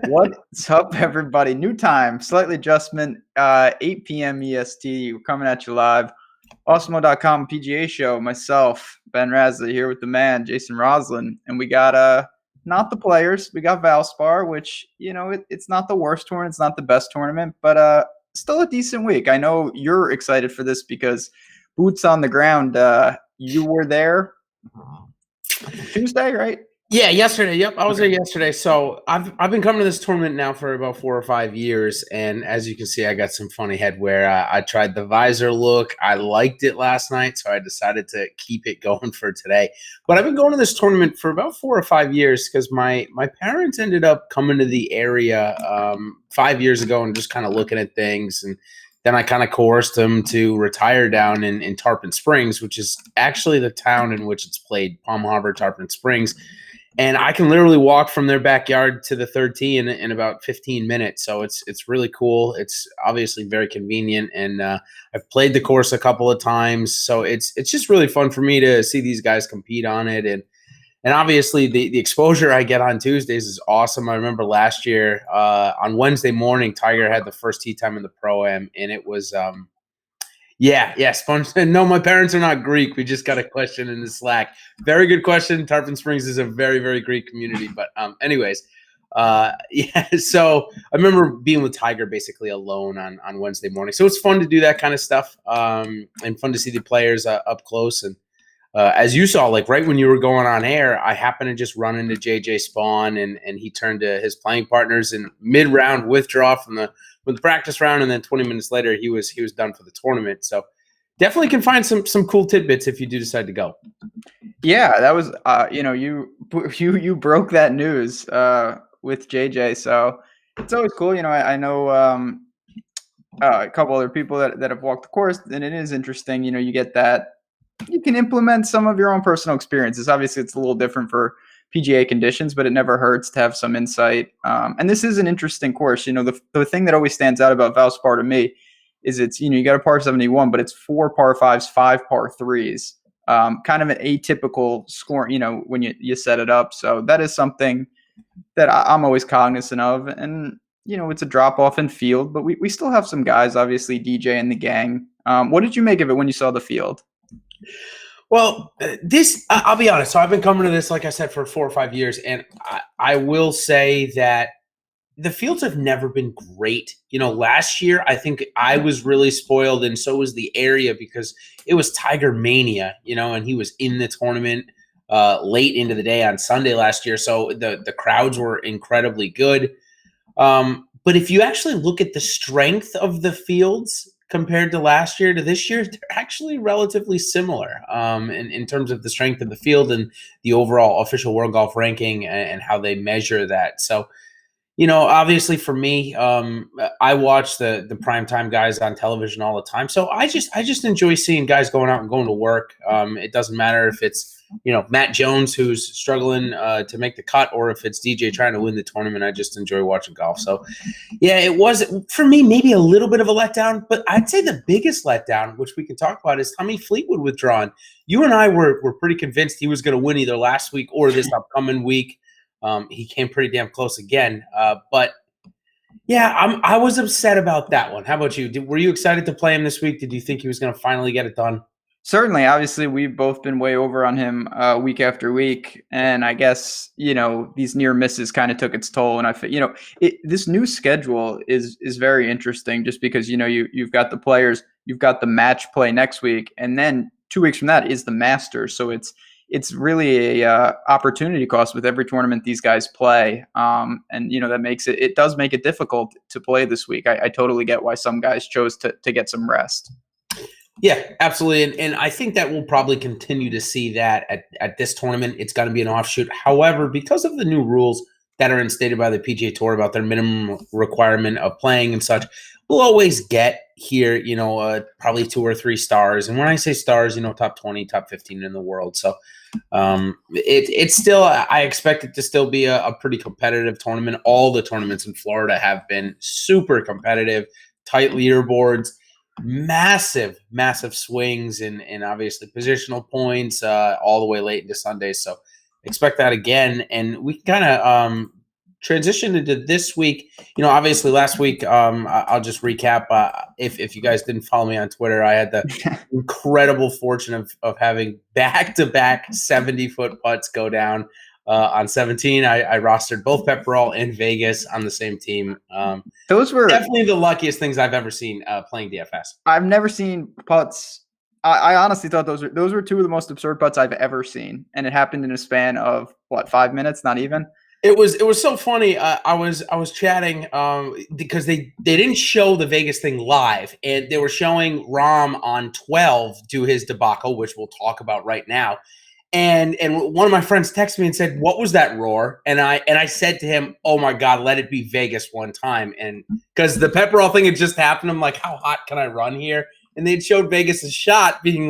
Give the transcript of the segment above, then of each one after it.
What's up, everybody? New time, slightly adjustment, 8 p.m. EST. We're coming at you live. Awesemo.com PGA show. Myself, Ben Rasley, here with the man, Jason Roslin. And we got not the players. We got Valspar, which, it's not the worst tournament. It's not the best tournament, but still a decent week. I know you're excited for this because boots on the ground. You were there Tuesday, right? Yeah, yesterday. Yep, I was there yesterday. So I've been coming to this tournament now for about 4 or 5 years, and as you can see, I got some funny headwear. I tried the visor look. I liked it last night, so I decided to keep it going for today. But I've been going to this tournament for about 4 or 5 years because my parents ended up coming to the area 5 years ago and just kind of looking at things, and then I kind of coerced them to retire down in Tarpon Springs, which is actually the town in which it's played, Palm Harbor, Tarpon Springs. And I can literally walk from their backyard to the third tee in about 15 minutes. So it's really cool. It's obviously very convenient. And I've played the course a couple of times. So it's just really fun for me to see these guys compete on it. And obviously the exposure I get on Tuesdays is awesome. I remember last year on Wednesday morning, Tiger had the first tee time in the Pro-Am. And it was yeah. Sponge. No, my parents are not Greek. We just got a question in the Slack. Very good question. Tarpon Springs is a very, very Greek community. But anyways, yeah. So I remember being with Tiger basically alone on Wednesday morning. So it's fun to do that kind of stuff and fun to see the players up close. And as you saw, like right when you were going on air, I happened to just run into JJ Spawn, and he turned to his playing partners in mid-round withdraw from the practice round, and then 20 minutes later he was done for the tournament. So definitely can find some cool tidbits if you do decide to go. Yeah, that was you broke that news with JJ, so it's always cool. I know a couple other people that have walked the course, and it is interesting. You get that. You can implement some of your own personal experiences. Obviously, it's a little different for PGA conditions, but it never hurts to have some insight. And this is an interesting course. The thing that always stands out about Valspar to me is it's, you got a par 71, but it's 4 par 5s, 5 par 3s. Kind of an atypical score, when you set it up. So that is something that I'm always cognizant of. And, it's a drop off in field, but we still have some guys, obviously DJ and the gang. What did you make of it when you saw the field? Well, I'll be honest. So I've been coming to this, like I said, for 4 or 5 years. And I will say that the fields have never been great. Last year, I think I was really spoiled, and so was the area because it was Tiger Mania, and he was in the tournament late into the day on Sunday last year. So the crowds were incredibly good. But if you actually look at the strength of the fields compared to last year to this year, they're actually relatively similar in terms of the strength of the field and the overall official World Golf ranking and how they measure that. So, obviously for me, I watch the primetime guys on television all the time. So I just enjoy seeing guys going out and going to work. It doesn't matter if it's, Matt Jones, who's struggling to make the cut, or if it's DJ trying to win the tournament. I just enjoy watching golf. So, yeah, it was, for me, maybe a little bit of a letdown, but I'd say the biggest letdown, which we can talk about, is Tommy Fleetwood withdrawn. You and I were pretty convinced he was going to win either last week or this upcoming week. He came pretty damn close again. But, yeah, I was upset about that one. How about you? Were you excited to play him this week? Did you think he was going to finally get it done? Certainly. Obviously, we've both been way over on him week after week. And I guess, these near misses kind of took its toll. And this new schedule is very interesting just because, you've got the players, you've got the match play next week. And then 2 weeks from that is the Masters. So it's really a opportunity cost with every tournament these guys play. And, that it does make it difficult to play this week. I totally get why some guys chose to get some rest. Yeah, absolutely. And I think that we'll probably continue to see that at this tournament. It's going to be an offshoot. However, because of the new rules that are instated by the PGA Tour about their minimum requirement of playing and such, we'll always get here, probably 2 or 3 stars. And when I say stars, top 20, top 15 in the world. So it's still, I expect it to still be a pretty competitive tournament. All the tournaments in Florida have been super competitive, tight leaderboards. Massive swings and obviously positional points all the way late into Sunday. So expect that again. And we kind of transition into this week, obviously last week, I'll just recap. If you guys didn't follow me on Twitter, I had the incredible fortune of having back-to-back 70-foot putts go down on 17. I rostered both Pepperell and Vegas on the same team. Those were definitely the luckiest things I've ever seen playing DFS. I've never seen putts. I honestly thought those were two of the most absurd putts I've ever seen, and it happened in a span of 5 minutes, not even. It was so funny. I was chatting because they didn't show the Vegas thing live, and they were showing Rahm on 12 do his debacle, which we'll talk about right now. And one of my friends texted me and said, "What was that roar?" And I said to him, "Oh my God, let it be Vegas one time." And because the Pepperell thing had just happened, I'm like, "How hot can I run here?" And they showed Vegas' shot being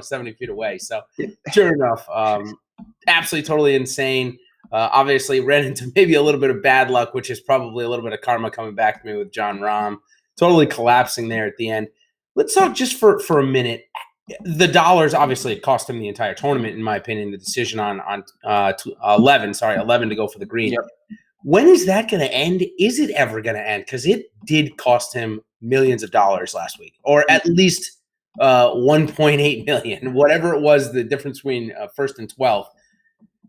70 feet away. So sure enough, absolutely totally insane. Obviously ran into maybe a little bit of bad luck, which is probably a little bit of karma coming back to me with Jon Rahm totally collapsing there at the end. Let's talk just for a minute. The dollars, obviously, it cost him the entire tournament, in my opinion. The decision on 11 to go for the green. Yep. When is that going to end? Is it ever going to end? Because it did cost him millions of dollars last week, or at least 1.8 million, whatever it was. The difference between first and 12th,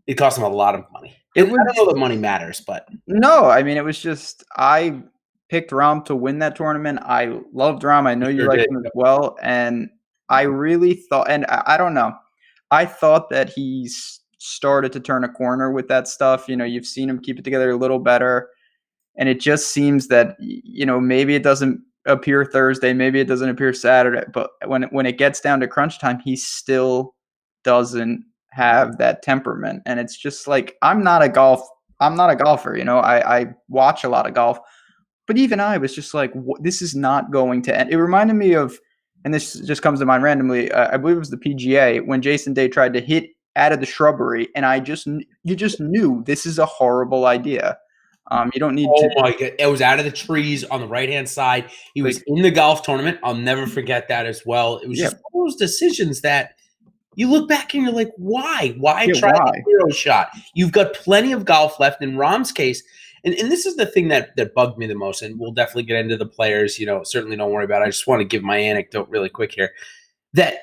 it cost him a lot of money. I don't know that money matters, but no, I mean, it was just I picked Rahm to win that tournament. I loved Rahm. I know you like him as well, and I really thought, and I don't know, I thought that he's started to turn a corner with that stuff. You've seen him keep it together a little better, and it just seems that maybe it doesn't appear Thursday, maybe it doesn't appear Saturday, but when it gets down to crunch time, he still doesn't have that temperament. And it's just like, I'm not a golfer. I watch a lot of golf, but even I was just like, this is not going to end. It reminded me of, and this just comes to mind randomly, I believe it was the PGA when Jason Day tried to hit out of the shrubbery, and you just knew this is a horrible idea. You don't need to. Oh my God. It was out of the trees on the right-hand side. He was in the golf tournament. I'll never forget that as well. It was just one of those decisions that you look back and you're like, why? Why try the hero shot? You've got plenty of golf left. In Rahm's case, and this is the thing that bugged me the most, and we'll definitely get into the players, certainly don't worry about it. I just want to give my anecdote really quick here. That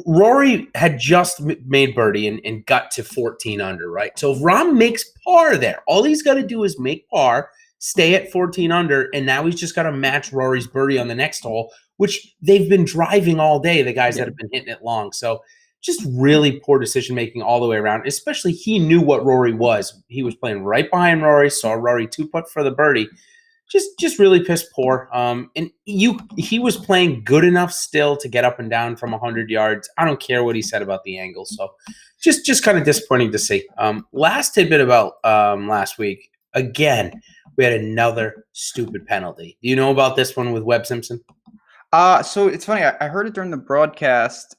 Rory had just made birdie and got to 14 under, right? So if Rahm makes par there, all he's got to do is make par, stay at 14 under, and now he's just got to match Rory's birdie on the next hole, which they've been driving all day, the guys that have been hitting it long. So just really poor decision-making all the way around, especially he knew what Rory was. He was playing right behind Rory, saw Rory two-putt for the birdie. Just really piss poor. And he was playing good enough still to get up and down from 100 yards. I don't care what he said about the angle. So just kind of disappointing to see. Last tidbit about last week. Again, we had another stupid penalty. Do you know about this one with Webb Simpson? So it's funny. I heard it during the broadcast.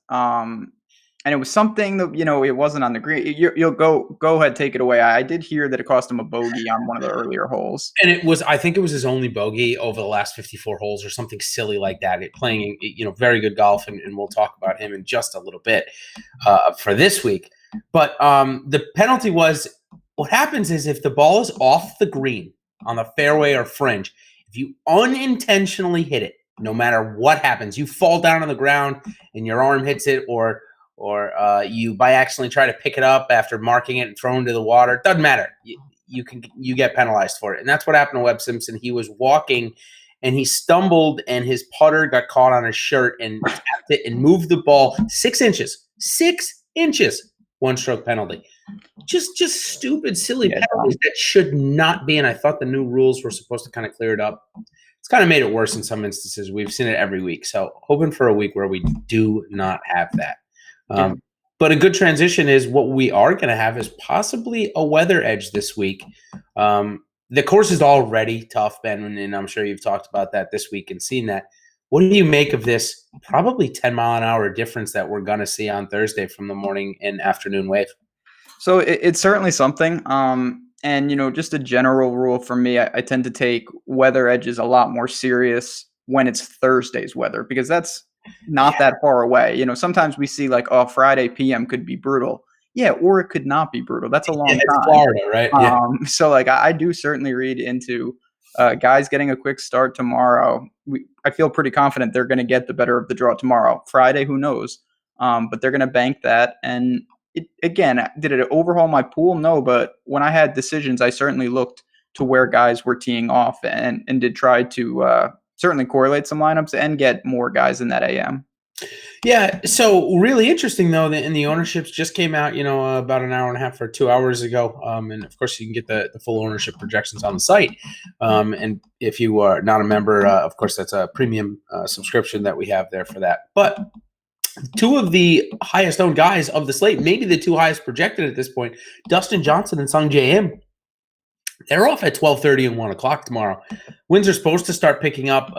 And it was something that, it wasn't on the green. You'll go ahead, take it away. I did hear that it cost him a bogey on one of the earlier holes. And I think it was his only bogey over the last 54 holes or something silly like that. Playing, very good golf, and we'll talk about him in just a little bit for this week. But the penalty was, what happens is if the ball is off the green on the fairway or fringe, if you unintentionally hit it, no matter what happens, you fall down on the ground and your arm hits it, or you by accidentally try to pick it up after marking it and throw into the water. It doesn't matter. You get penalized for it. And that's what happened to Webb Simpson. He was walking and he stumbled and his putter got caught on his shirt and tapped it and moved the ball 6 inches. 6 inches. 1-stroke penalty. Just stupid, silly penalties that should not be. And I thought the new rules were supposed to kind of clear it up. It's kind of made it worse in some instances. We've seen it every week. So hoping for a week where we do not have that. But a good transition is what we are going to have is possibly a weather edge this week. The course is already tough, Ben, and I'm sure you've talked about that this week and seen that. What do you make of this probably 10-mile-an-hour difference that we're going to see on Thursday from the morning and afternoon wave? So it's certainly something. And, just a general rule for me, I tend to take weather edges a lot more serious when it's Thursday's weather, because that's not that far away. Sometimes we see like, Friday PM could be brutal. Yeah, or it could not be brutal. That's a Yeah, long it's time. Florida, right? Yeah. So like I do certainly read into guys getting a quick start tomorrow. I feel pretty confident they're going to get the better of the draw tomorrow. Friday, who knows? But they're going to bank that. And again, did it overhaul my pool? No, but when I had decisions, I certainly looked to where guys were teeing off and did try to certainly correlate some lineups and get more guys in that AM. Yeah, so really interesting though that in the ownerships just came out, about an hour and a half or 2 hours ago, and of course you can get the full ownership projections on the site. And if you are not a member, of course that's a premium subscription that we have there for that. But two of the highest owned guys of the slate, maybe the two highest projected at this point, Dustin Johnson and Sung Jae Im. They're off at 12:30 and 1 o'clock tomorrow. Winds are supposed to start picking up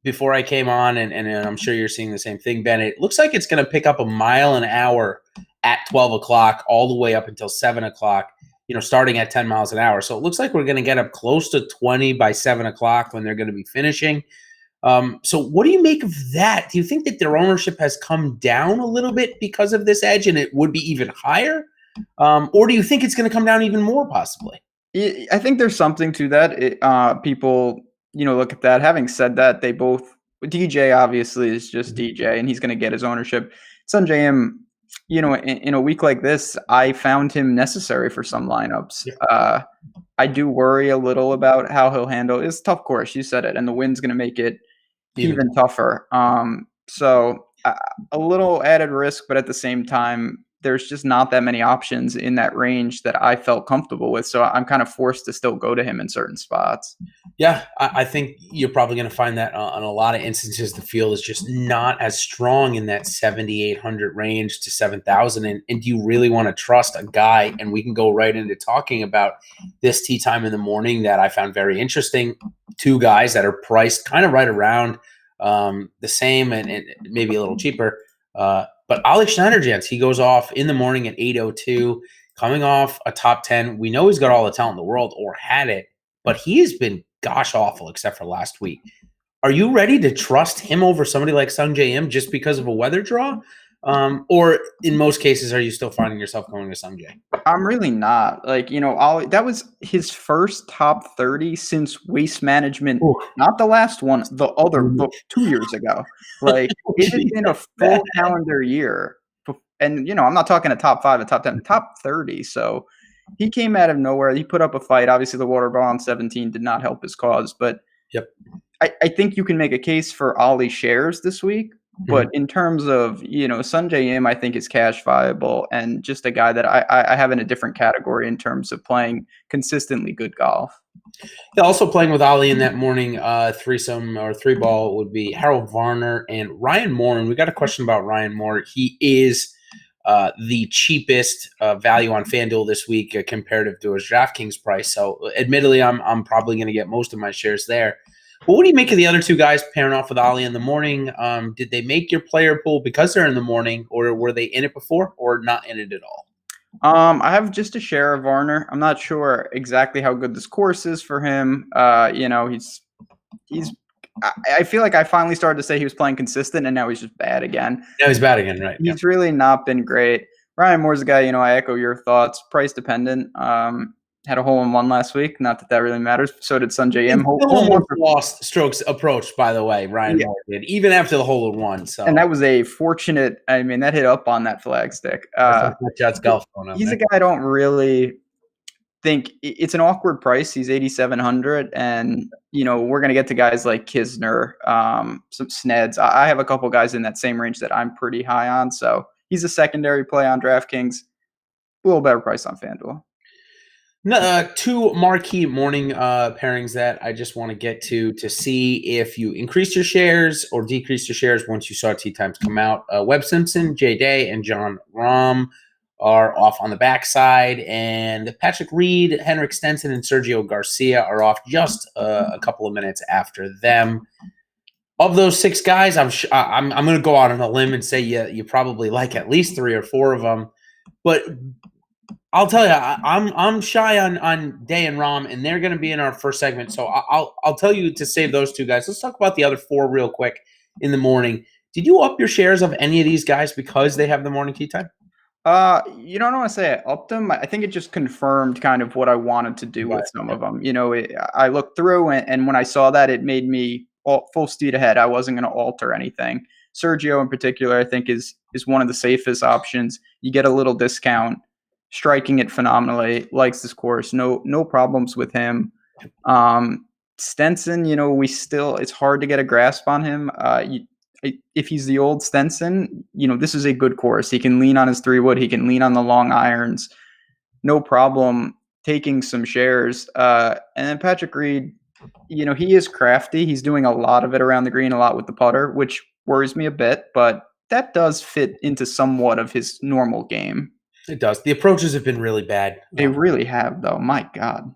before I came on, and I'm sure you're seeing the same thing, Ben. It looks like it's going to pick up a mile an hour at 12 o'clock all the way up until 7 o'clock, starting at 10 miles an hour. So it looks like we're going to get up close to 20 by 7 o'clock when they're going to be finishing. So what do you make of that? Do you think that their ownership has come down a little bit because of this edge and it would be even higher? Or do you think it's going to come down even more possibly? I think there's something to that. People, look at that. Having said that, they both DJ obviously is just DJ, and he's going to get his ownership. Sun Jae, in a week like this, I found him necessary for some lineups. Yeah. I do worry a little about how he'll handle. It's a tough course, you said it, and the wind's going to make it even tougher. So a little added risk, but at the same time, there's just not that many options in that range that I felt comfortable with. So I'm kind of forced to still go to him in certain spots. Yeah, I think you're probably going to find that on a lot of instances, the field is just not as strong in that 7,800 range to 7,000. And do you really want to trust a guy? And we can go right into talking about this tee time in the morning that I found very interesting. Two guys that are priced kind of right around the same and maybe a little cheaper. But Ollie Schneider, gents, he goes off in the morning at 8:02, coming off a top 10. We know he's got all the talent in the world, or had it, but he has been gosh awful except for last week. Are you ready to trust him over somebody like Sung Jae Im just because of a weather draw? Or in most cases, are you still finding yourself going to Sung Jae? I'm really not. Like, Ollie, that was his first top 30 since Waste Management. Ooh. Not the last one, the 2 years ago. Like, it has been a full calendar year. And, I'm not talking a top 5, a top 10, top 30. So he came out of nowhere. He put up a fight. Obviously, the water ball on 17 did not help his cause. But yep, I think you can make a case for Ollie shares this week. But in terms of, Sun Jae Im, I think is cash viable and just a guy that I have in a different category in terms of playing consistently good golf. Yeah, also playing with Ollie in that morning threesome or three ball would be Harold Varner and Ryan Moore. And we got a question about Ryan Moore. He is the cheapest value on FanDuel this week comparative to his DraftKings price. So admittedly, I'm probably going to get most of my shares there. But what do you make of the other two guys pairing off with Ollie in the morning? Did they make your player pool because they're in the morning, or were they in it before, or not in it at all? I have just a share of Varner. I'm not sure exactly how good this course is for him. He's. I feel like I finally started to say he was playing consistent, and now he's just bad again. Now he's bad again, right? He's really not been great. Ryan Moore's a guy. I echo your thoughts. Price dependent. Had a hole-in-one last week. Not that really matters. So did Sun Jae Im. Lost strokes approach, by the way. Ryan Moore did, even after the hole-in-one. So, and that was a fortunate. I mean, that hit up on that flagstick. Golf going on he's there. A guy I don't really think it's an awkward price. He's 8,700, and we're gonna get to guys like Kisner, some Sneds. I have a couple guys in that same range that I'm pretty high on. So he's a secondary play on DraftKings. A little better price on FanDuel. Two marquee morning pairings that I just want to get to see if you increased your shares or decreased your shares once you saw tee times come out. Webb Simpson, Jay Day, and John Rahm are off on the backside, and Patrick Reed, Henrik Stenson, and Sergio Garcia are off just a couple of minutes after them. Of those six guys, I'm going to go out on a limb and say you probably like at least 3 or 4 of them, but I'll tell you, I'm shy on Day and Rahm, and they're going to be in our first segment. So I'll tell you to save those two guys. Let's talk about the other 4 real quick in the morning. Did you up your shares of any of these guys because they have the morning tee time? You don't want to say I upped them. I think it just confirmed kind of what I wanted to do with Right. some of them. I looked through and when I saw that, it made me full speed ahead. I wasn't going to alter anything. Sergio in particular, I think is one of the safest options. You get a little discount, striking it phenomenally, likes this course. No problems with him. Stenson, it's hard to get a grasp on him. If he's the old Stenson, this is a good course. He can lean on his 3-wood. He can lean on the long irons. No problem taking some shares. And then Patrick Reed, he is crafty. He's doing a lot of it around the green, a lot with the putter, which worries me a bit, but that does fit into somewhat of his normal game. It does. The approaches have been really bad. They really have, though. My God.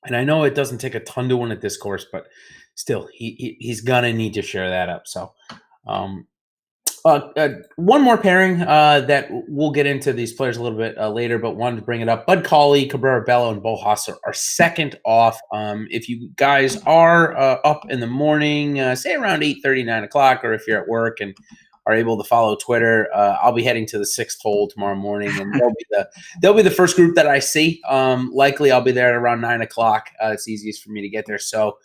And I know it doesn't take a ton to win at this course, but still, he's gonna need to share that up. So, one more pairing that we'll get into these players a little bit later, but wanted to bring it up. Bud Cauley, Cabrera Bello, and Bo Haas are second off. If you guys are up in the morning, say around 8:30, 9 o'clock, or if you're at work and are able to follow Twitter, I'll be heading to the 6th hole tomorrow morning, and they'll be the first group that I see. Likely, I'll be there at around 9 o'clock. It's easiest for me to get there. So,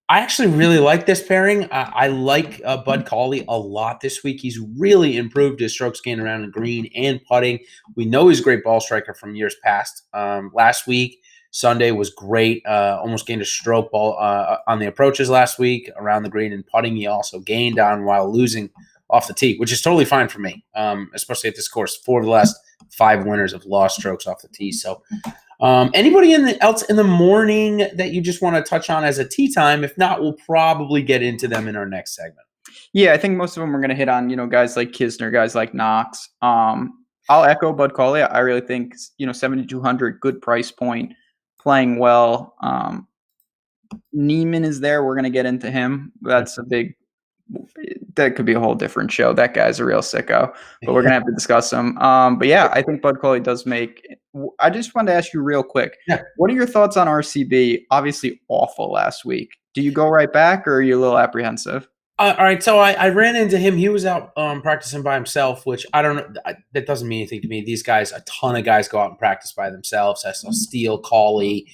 I actually really like this pairing. I like Bud Cauley a lot this week. He's really improved his strokes gained around the green and putting. We know he's a great ball striker from years past. Last week, Sunday was great. Almost gained a stroke ball on the approaches last week around the green, and putting he also gained on while losing off the tee, which is totally fine for me, especially at this course. 4 of the last 5 winners have lost strokes off the tee. So anybody else in the morning that you just want to touch on as a tee time? If not, we'll probably get into them in our next segment. Yeah, I think most of them are going to hit on, guys like Kisner, guys like Knox. I'll echo Bud Cauley. I really think, 7,200, good price point, playing well. Neiman is there. We're going to get into him. That's that could be a whole different show. That guy's a real sicko, but we're going to have to discuss him. But yeah, I think Bud Cauley does make. I just wanted to ask you real quick. Yeah. What are your thoughts on RCB? Obviously awful last week. Do you go right back or are you a little apprehensive? All right, so I ran into him. He was out practicing by himself, which I don't know. That doesn't mean anything to me. These guys, a ton of guys go out and practice by themselves. I saw Steele, Cauley,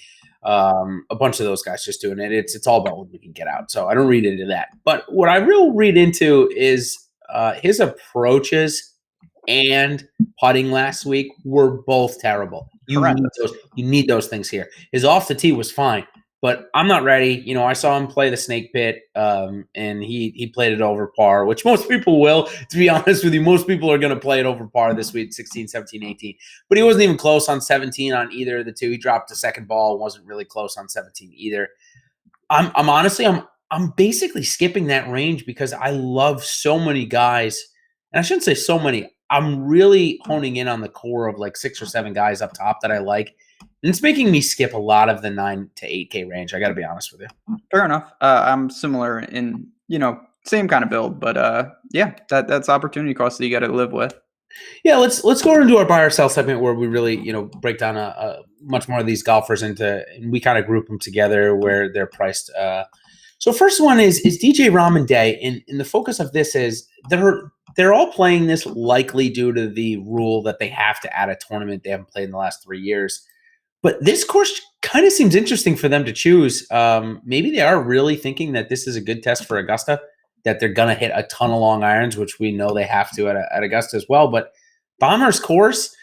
a bunch of those guys just doing it. It's all about when we can get out. So I don't read into that. But what I will read into is his approaches and putting last week were both terrible. You need those things here. His off the tee was fine. But I'm not ready. I saw him play the snake pit, and he played it over par, which most people will. To be honest with you, most people are going to play it over par this week, 16, 17, 18. But he wasn't even close on 17 on either of the two. He dropped the second ball, wasn't really close on 17 either. I'm honestly basically skipping that range because I love so many guys, and I shouldn't say so many. I'm really honing in on the core of like 6 or 7 guys up top that I like. And it's making me skip a lot of the 9 to 8K range. I got to be honest with you. Fair enough. I'm similar in, same kind of build, but yeah, that's opportunity cost that you got to live with. Yeah, let's go into our buy or sell segment where we really, break down a much more of these golfers and we kind of group them together where they're priced. So first one is DJ Rahm and Day, and the focus of this is they're all playing this likely due to the rule that they have to add a tournament they haven't played in the last 3 years. But this course kind of seems interesting for them to choose. Maybe they are really thinking that this is a good test for Augusta, that they're going to hit a ton of long irons, which we know they have to at Augusta as well. But Bombers course,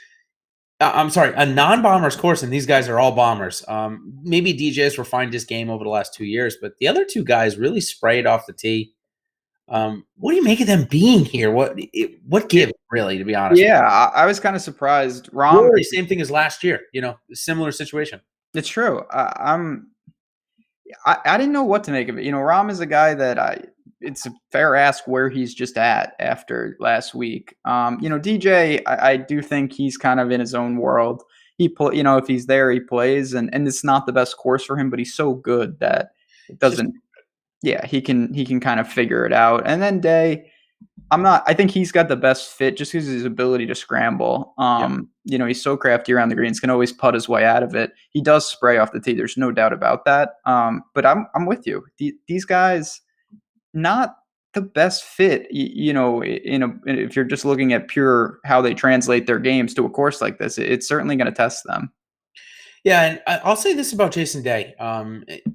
a non-Bombers course, and these guys are all Bombers. Maybe DJs refined his game over the last 2 years, but the other 2 guys really sprayed off the tee. What do you make of them being here? What give, really, to be honest? Yeah, I was kind of surprised. Rahm, same thing as last year, similar situation. It's true. I didn't know what to make of it. Rahm is a guy that it's a fair ask where he's just at after last week. DJ, I do think he's kind of in his own world. If he's there, he plays, and it's not the best course for him, but he's so good that it doesn't. Yeah, he can kind of figure it out. And then Day, I think he's got the best fit just because of his ability to scramble. He's so crafty around the greens, can always putt his way out of it. He does spray off the tee. There's no doubt about that. But I'm with you. These guys, not the best fit, if you're just looking at pure how they translate their games to a course like this. It's certainly going to test them. Yeah, and I'll say this about Jason Day.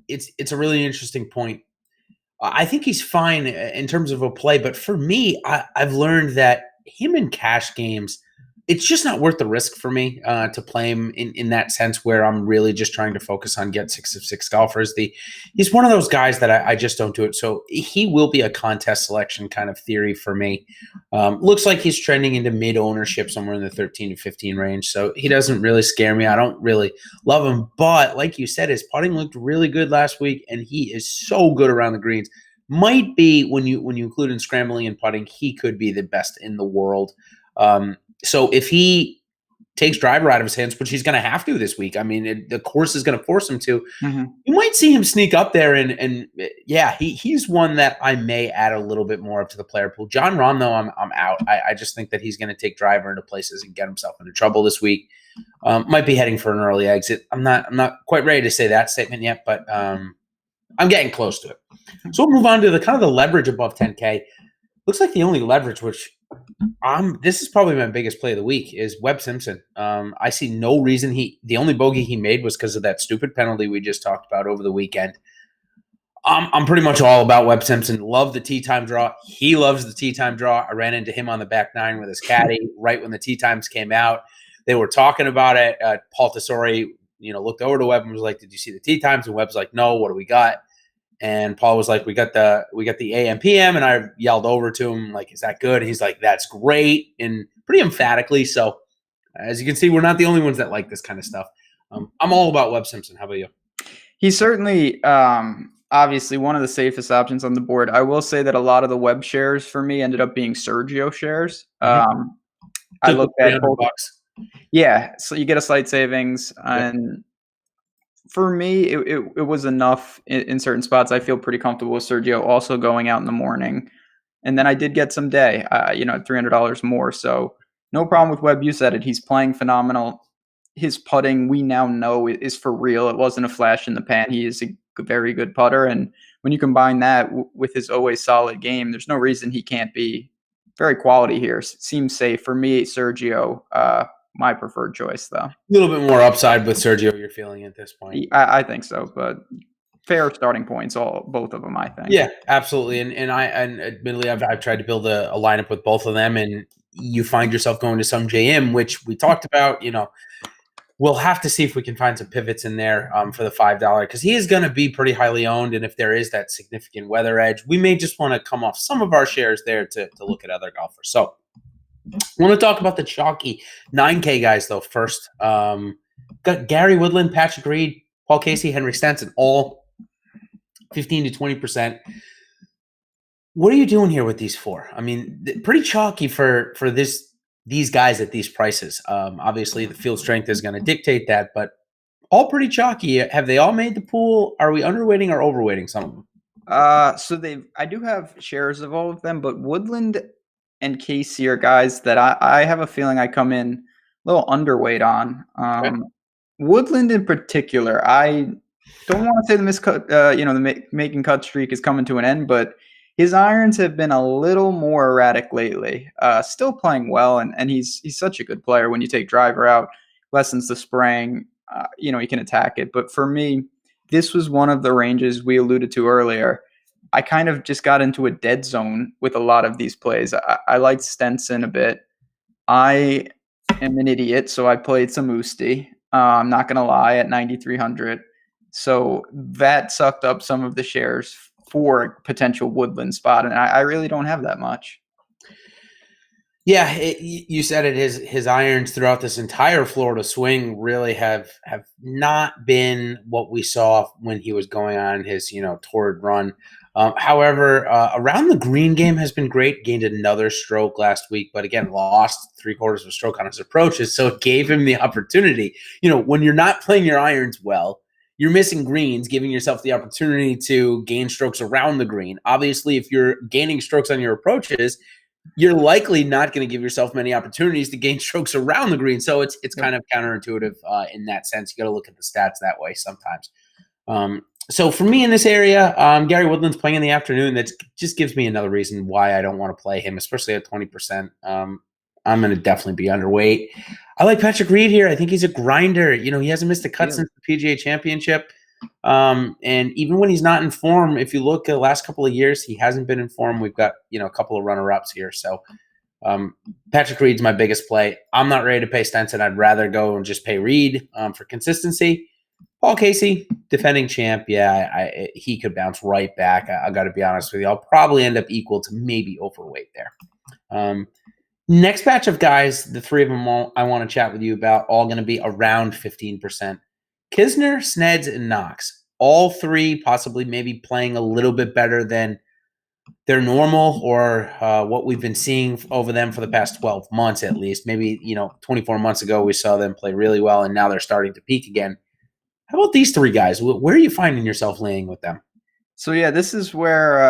It's a really interesting point. I think he's fine in terms of a play, but for me, I've learned that him in cash games, it's just not worth the risk for me to play him in that sense where I'm really just trying to focus on get 6 of 6 golfers. He's one of those guys that I just don't do it. So he will be a contest selection kind of theory for me. Looks like he's trending into mid ownership somewhere in the 13 to 15 range. So he doesn't really scare me. I don't really love him. But like you said, his putting looked really good last week, and he is so good around the greens. Might be when you include in scrambling and putting, he could be the best in the world. So if he takes driver out of his hands, which he's going to have to this week, I mean, the course is going to force him to. Mm-hmm. You might see him sneak up there, and yeah, he's one that I may add a little bit more up to the player pool. John Rahm, though, I'm out. I just think that he's going to take driver into places and get himself into trouble this week. Might be heading for an early exit. I'm not quite ready to say that statement yet, but I'm getting close to it. So we'll move on to the kind of the leverage above 10K. Looks like the only leverage, which this is probably my biggest play of the week, is Webb Simpson. I see no reason the only bogey he made was because of that stupid penalty we just talked about over the weekend. I'm pretty much all about Webb Simpson. Love the tee time draw. He loves the tee time draw. I ran into him on the back nine with his caddy right when the tee times came out. They were talking about it. Paul Tesori, looked over to Webb and was like, "Did you see the tee times?" And Webb's like, "No. What do we got?" And Paul was like, we got the AM PM, and I yelled over to him like, "Is that good?" And he's like, "That's great," and pretty emphatically. So as you can see, we're not the only ones that like this kind of stuff. I'm all about Webb Simpson. How about you? He's certainly obviously one of the safest options on the board. I will say that a lot of the Webb shares for me ended up being Sergio shares. Mm-hmm. I looked at $300. Yeah, so you get a slight savings, and for me, it was enough in certain spots. I feel pretty comfortable with Sergio also going out in the morning. And then I did get some day, at $300 more. So no problem with Webb. You said it. He's playing phenomenal. His putting, we now know, is for real. It wasn't a flash in the pan. He is a very good putter. And when you combine that with his always solid game, there's no reason he can't be very quality here. Seems safe. For me, Sergio, my preferred choice, though. A little bit more upside with Sergio, you're feeling at this point. I think so, but fair starting points, both of them, I think. Yeah, absolutely. And admittedly, I've tried to build a lineup with both of them, and you find yourself going to some JM, which we talked about. We'll have to see if we can find some pivots in there for the $5 because he is going to be pretty highly owned, and if there is that significant weather edge, we may just want to come off some of our shares there to look at other golfers. So I want to talk about the chalky 9K guys, though, first. Got Gary Woodland, Patrick Reed, Paul Casey, Henrik Stenson, all 15 to 20%. What are you doing here with these four? I mean, pretty chalky for these guys at these prices. Obviously, the field strength is going to dictate that, but all pretty chalky. Have they all made the pool? Are we underweighting or overweighting some of them? I do have shares of all of them, but Woodland and Casey are guys that I have a feeling I come in a little underweight on. Okay. Woodland in particular, I don't want to say the miscut, the making cut streak is coming to an end, but his irons have been a little more erratic lately. Still playing well, and he's such a good player. When you take driver out, lessens the spraying, he can attack it. But for me, this was one of the ranges we alluded to earlier. I kind of just got into a dead zone with a lot of these plays. I liked Stenson a bit. I am an idiot, so I played some Usti. I'm not going to lie, at 9,300. So that sucked up some of the shares for a potential Woodland spot, and I really don't have that much. Yeah, you said it. His irons throughout this entire Florida swing really have not been what we saw when he was going on his torrid run. However, around the green game has been great. Gained another stroke last week, but again, lost 3/4 of a stroke on his approaches. So it gave him the opportunity. When you're not playing your irons well, you're missing greens, giving yourself the opportunity to gain strokes around the green. Obviously, if you're gaining strokes on your approaches, you're likely not going to give yourself many opportunities to gain strokes around the green. So it's kind of counterintuitive in that sense. You got to look at the stats that way sometimes. So for me in this area, Gary Woodland's playing in the afternoon. That just gives me another reason why I don't want to play him, especially at 20%. I'm going to definitely be underweight. I like Patrick Reed here. I think he's a grinder. He hasn't missed a cut since the PGA Championship. And even when he's not in form, if you look at the last couple of years, he hasn't been in form. We've got, a couple of runner-ups here. So Patrick Reed's my biggest play. I'm not ready to pay Stenson. I'd rather go and just pay Reed for consistency. Paul Casey, defending champ, he could bounce right back. I got to be honest with you. I'll probably end up equal to maybe overweight there. Next batch of guys, the three of them I want to chat with you about, all going to be around 15%. Kisner, Sneds, and Knox. All three possibly maybe playing a little bit better than their normal or what we've been seeing over them for the past 12 months at least. Maybe, 24 months ago we saw them play really well, and now they're starting to peak again. How about these three guys? Where are you finding yourself laying with them? So, this is where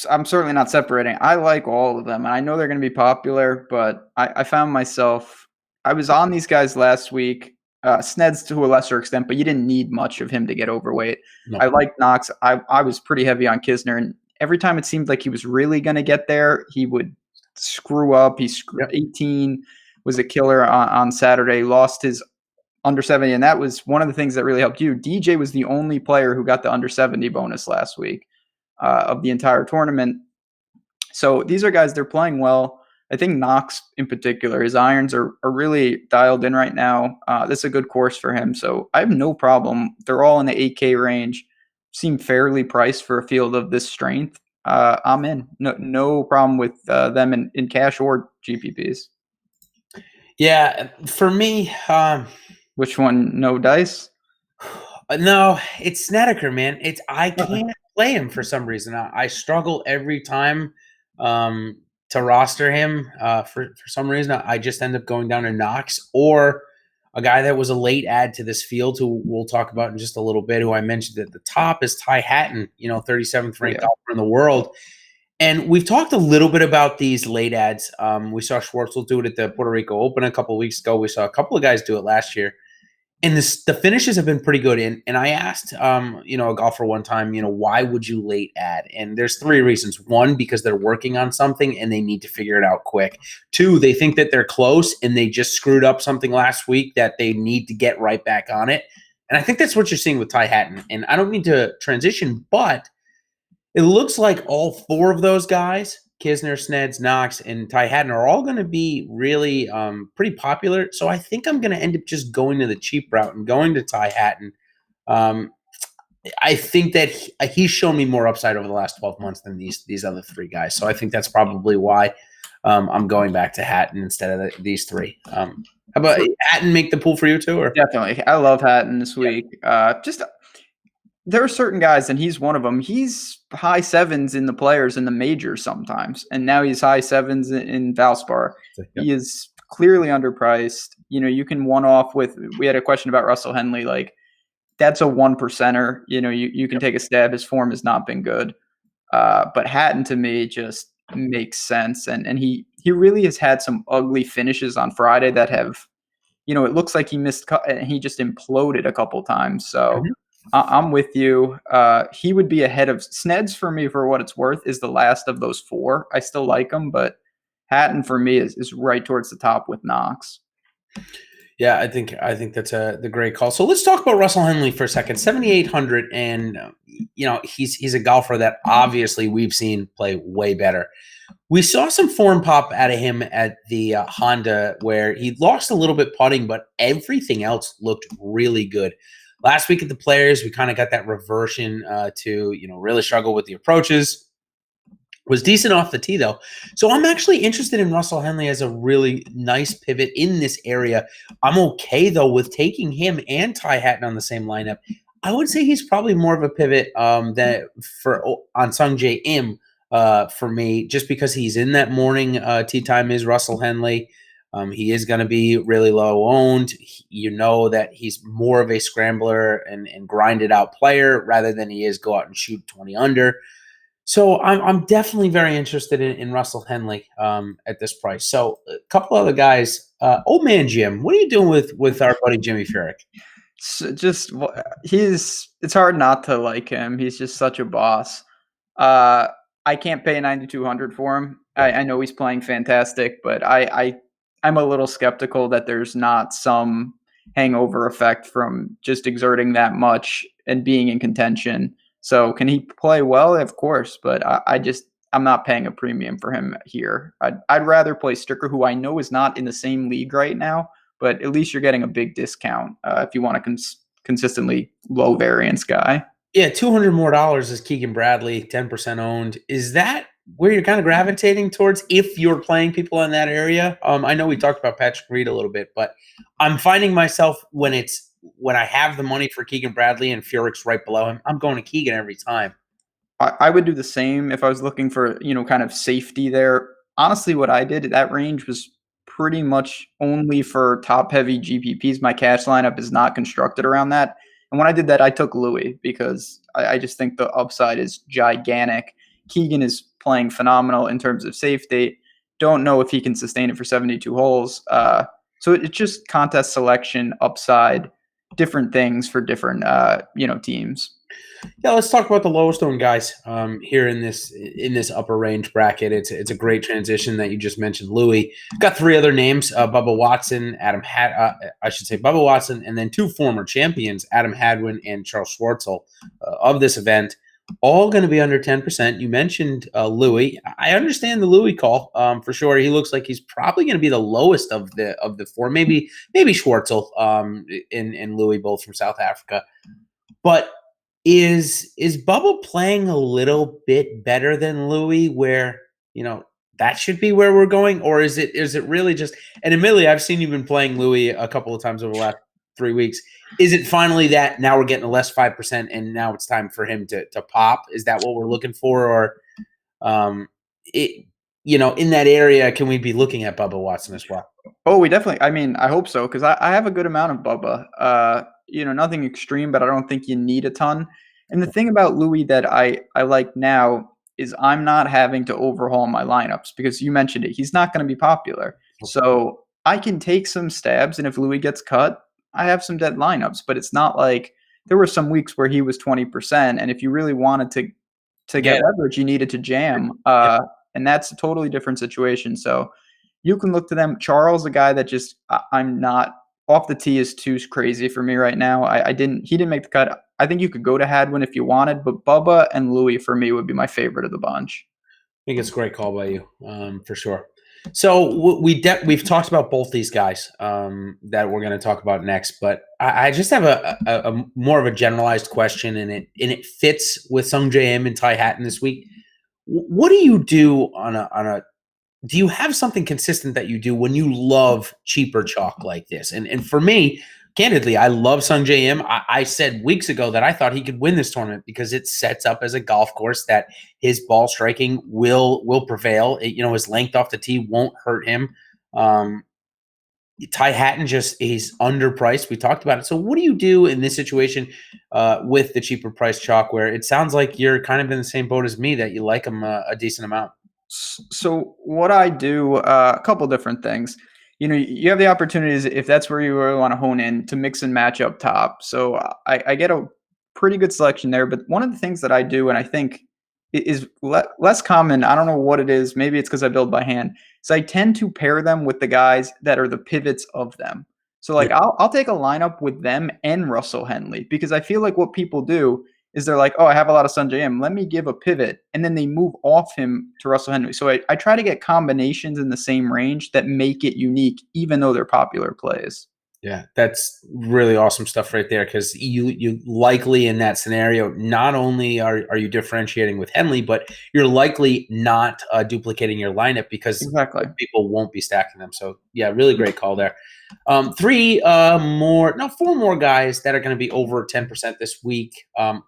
I'm certainly not separating. I like all of them, and I know they're going to be popular, but I found myself – I was on these guys last week, Sneds to a lesser extent, but you didn't need much of him to get overweight. No. I like Knox. I was pretty heavy on Kisner, and every time it seemed like he was really going to get there, he would screw up. He screwed 18, was a killer on Saturday, lost his – under 70, and that was one of the things that really helped you. DJ was the only player who got the under 70 bonus last week of the entire tournament. So these are guys, they're playing well. I think Knox in particular, his irons are really dialed in right now. This is a good course for him. So I have no problem. They're all in the 8K range, seem fairly priced for a field of this strength. I'm in. No problem with them in cash or GPPs. Yeah, for me... Which one? No dice? No, it's Snedeker, man. I can't play him for some reason. I struggle every time to roster him. For some reason, I just end up going down to Knox or a guy that was a late add to this field who we'll talk about in just a little bit, who I mentioned at the top is Ty Hatton, 37th ranked golfer in the world. And we've talked a little bit about these late ads. We saw Schwartzel do it at the Puerto Rico Open a couple of weeks ago. We saw a couple of guys do it last year. And the finishes have been pretty good. And I asked, a golfer one time, why would you late add? And there's three reasons. One, because they're working on something and they need to figure it out quick. Two, they think that they're close and they just screwed up something last week that they need to get right back on it. And I think that's what you're seeing with Ty Hatton. And I don't need to transition, but it looks like all four of those guys, Kisner, Sneds, Knox, and Ty Hatton, are all going to be really pretty popular. So I think I'm going to end up just going to the cheap route and going to Ty Hatton. I think that he's shown me more upside over the last 12 months than these other three guys. So I think that's probably why I'm going back to Hatton instead of these three. How about Hatton make the pool for you too? Or? Definitely. I love Hatton this week. There are certain guys, and he's one of them. He's high sevens in the players in the majors sometimes, and now he's high sevens in Valspar. Yep. He is clearly underpriced. You can one-off with – we had a question about Russell Henley. Like, that's a 1%er. You can take a stab. His form has not been good. But Hatton, to me, just makes sense. And he really has had some ugly finishes on Friday that have – it looks like he missed – and he just imploded a couple times. So – I'm with you. He would be ahead of Sneds for me, for what it's worth, is the last of those four. I still like him, but Hatton for me is right towards the top with Knox. Yeah, I think that's the great call. So let's talk about Russell Henley for a second. 7,800, and he's a golfer that obviously we've seen play way better. We saw some form pop out of him at the Honda, where he lost a little bit putting, but everything else looked really good. Last week at the Players, we kind of got that reversion to, really struggle with the approaches. Was decent off the tee, though. So I'm actually interested in Russell Henley as a really nice pivot in this area. I'm okay, though, with taking him and Ty Hatton on the same lineup. I would say he's probably more of a pivot than on Sung Jae Im for me, just because he's in that morning tee time is Russell Henley. He is going to be really low owned. That he's more of a scrambler and grinded out player rather than he is go out and shoot 20 under. So I'm definitely very interested in Russell Henley at this price. So a couple other guys, old man Jim, what are you doing with our buddy Jimmy Furyk? just it's hard not to like him. He's just such a boss. Uh, I can't pay 9,200 for him. I know he's playing fantastic, but I'm a little skeptical that there's not some hangover effect from just exerting that much and being in contention. So can he play well? Of course, but I'm not paying a premium for him here. I'd rather play Stricker, who I know is not in the same league right now, but at least you're getting a big discount if you want a consistently low variance guy. Yeah, $200 more is Keegan Bradley, 10% owned. Is that where you're kind of gravitating towards if you're playing people in that area? I know we talked about Patrick Reed a little bit, but I'm finding myself when I have the money for Keegan Bradley and Furyk's right below him, I'm going to Keegan every time. I would do the same if I was looking for, kind of safety there. Honestly, what I did, that range was pretty much only for top-heavy GPPs. My cash lineup is not constructed around that. And when I did that, I took Louis because I just think the upside is gigantic. Keegan is playing phenomenal in terms of safety. Don't know if he can sustain it for 72 holes. So it's just contest selection, upside, different things for different, teams. Yeah, let's talk about the lowest owned guys here in this upper range bracket. It's a great transition that you just mentioned. Louis got three other names: Bubba Watson, Bubba Watson, and then two former champions, Adam Hadwin and Charles Schwartzel, of this event. All going to be under 10%. You mentioned Louis. I understand the Louis call for sure. He looks like he's probably going to be the lowest of the four. Maybe Schwartzel and Louis, both from South Africa, but. Is Bubba playing a little bit better than Louis where, that should be where we're going? Or is it really just – and admittedly, I've seen you've been playing Louis a couple of times over the last 3 weeks. Is it finally that now we're getting a less 5% and now it's time for him to pop? Is that what we're looking for? Or, in that area, can we be looking at Bubba Watson as well? Oh, we definitely – I hope so because I have a good amount of Bubba. Nothing extreme, but I don't think you need a ton. And the thing about Louis that I like now is I'm not having to overhaul my lineups because you mentioned it. He's not going to be popular. So I can take some stabs, and if Louis gets cut, I have some dead lineups. But it's not like there were some weeks where he was 20%, and if you really wanted to get leverage, you needed to jam. And that's a totally different situation. So you can look to them. Charles, a guy that just I'm not – off the tee is too crazy for me right now. He didn't make the cut. I think you could go to Hadwin if you wanted, but Bubba and Louis for me would be my favorite of the bunch. I think it's a great call by you, for sure. So we've talked about both these guys that we're going to talk about next, but I just have a more of a generalized question, and it fits with Sung J M and Ty Hatton this week. What do you do do you have something consistent that you do when you love cheaper chalk like this? And for me, candidly, I love Sung J M. I said weeks ago that I thought he could win this tournament because it sets up as a golf course that his ball striking will prevail. His length off the tee won't hurt him. Ty Hatton he's underpriced. We talked about it. So what do you do in this situation with the cheaper price chalk where it sounds like you're kind of in the same boat as me that you like him a decent amount? So what I do, a couple different things. You have the opportunities if that's where you really want to hone in to mix and match up top. So I get a pretty good selection there. But one of the things that I do, and I think is less common, I don't know what it is. Maybe it's because I build by hand. So I tend to pair them with the guys that are the pivots of them. So I'll take a lineup with them and Russell Henley because I feel like what people do is they're like, oh, I have a lot of Sung J M. Let me give a pivot. And then they move off him to Russell Henley. So I try to get combinations in the same range that make it unique, even though they're popular plays. Yeah, that's really awesome stuff right there because you likely in that scenario, not only are you differentiating with Henley, but you're likely not duplicating your lineup because people won't be stacking them. So, yeah, really great call there. 4 more guys that are going to be over 10% this week,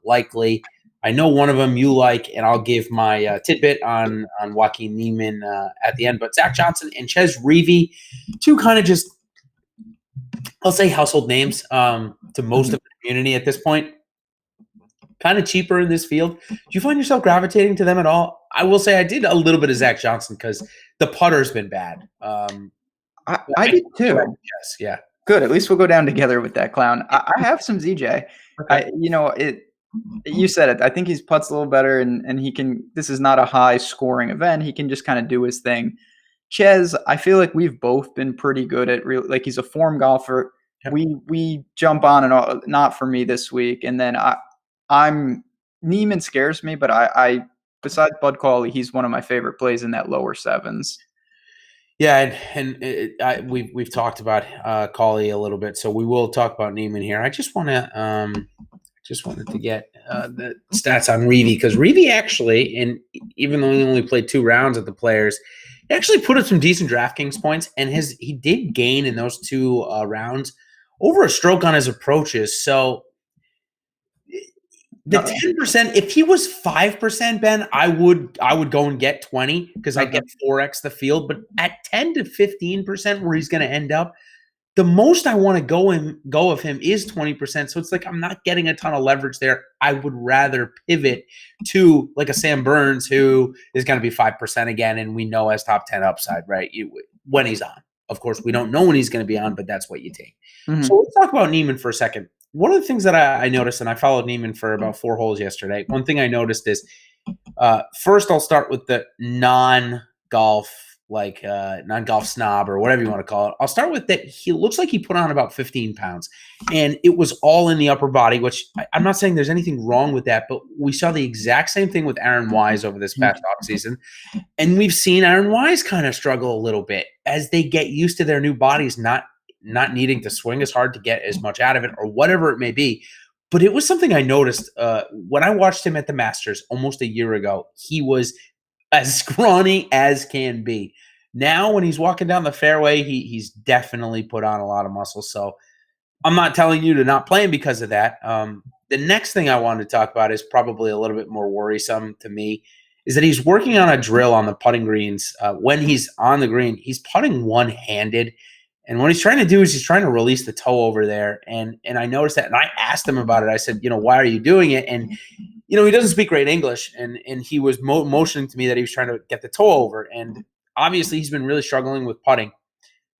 likely. I know one of them you like, and I'll give my tidbit on Joaquin Niemann at the end. But Zack Johnson and Ches Reavie, two kind of just – I'll say household names to most of the community at this point. Kind of cheaper in this field. Do you find yourself gravitating to them at all? I will say I did a little bit of Zack Johnson because the putter's been bad. I did too. Yes, yeah. Good. At least we'll go down together with that clown. I have some ZJ. Okay. You said it. I think he's putts a little better, and he can. This is not a high scoring event. He can just kind of do his thing. Ches, I feel like we've both been pretty good at like he's a form golfer. Yep. We jump on and all, not for me this week, and then I'm Neiman scares me, but I besides Bud Cauley, he's one of my favorite plays in that lower sevens. Yeah, we've talked about Cauley a little bit, so we will talk about Neiman here. I just wanted to get the stats on Reevy, because Reevy actually, and even though he only played 2 rounds at the Players, he actually put up some decent DraftKings points, and he did gain in those 2 rounds over a stroke on his approaches. So the 10%, if he was 5%, Ben, I would go and get 20 because I get 4x the field. But at 10 to 15%, where he's going to end up, the most I want to go of him is 20%. So it's like I'm not getting a ton of leverage there. I would rather pivot to like a Sam Burns, who is going to be 5% again, and we know has top 10 upside, right? When he's on. Of course, we don't know when he's going to be on, but that's what you take. Mm-hmm. So let's talk about Neiman for a second. One of the things that I noticed, and I followed Neiman for about 4 holes yesterday, one thing I noticed is, first I'll start with the non-golf snob or whatever you want to call it. I'll start with that he looks like he put on about 15 pounds, and it was all in the upper body, which I'm not saying there's anything wrong with that, but we saw the exact same thing with Aaron Wise over this past offseason, and we've seen Aaron Wise kind of struggle a little bit as they get used to their new bodies, not needing to swing as hard to get as much out of it or whatever it may be. But it was something I noticed when I watched him at the Masters almost a year ago. He was as scrawny as can be. Now when he's walking down the fairway, he's definitely put on a lot of muscle. So I'm not telling you to not play him because of that. The next thing I wanted to talk about is probably a little bit more worrisome to me, is that he's working on a drill on the putting greens. When he's on the green, he's putting one-handed. And what he's trying to do is he's trying to release the toe over there. And I noticed that, and I asked him about it. I said, why are you doing it? And, he doesn't speak great English. And he was motioning to me that he was trying to get the toe over. And obviously he's been really struggling with putting.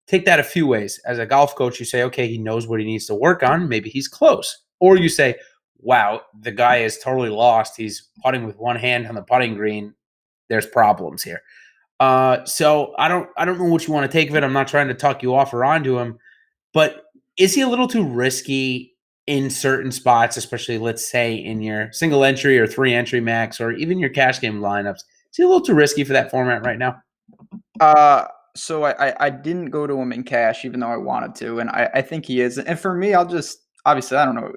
Take that a few ways. As a golf coach, you say, okay, he knows what he needs to work on. Maybe he's close. Or you say, wow, the guy is totally lost. He's putting with one hand on the putting green. There's problems here. So I don't know what you want to take of it. I'm not trying to talk you off or onto him, but is he a little too risky in certain spots, especially let's say in your single entry or 3 entry max, or even your cash game lineups? Is he a little too risky for that format right now? So I didn't go to him in cash, even though I wanted to, and I think he is. And for me, obviously, I don't know.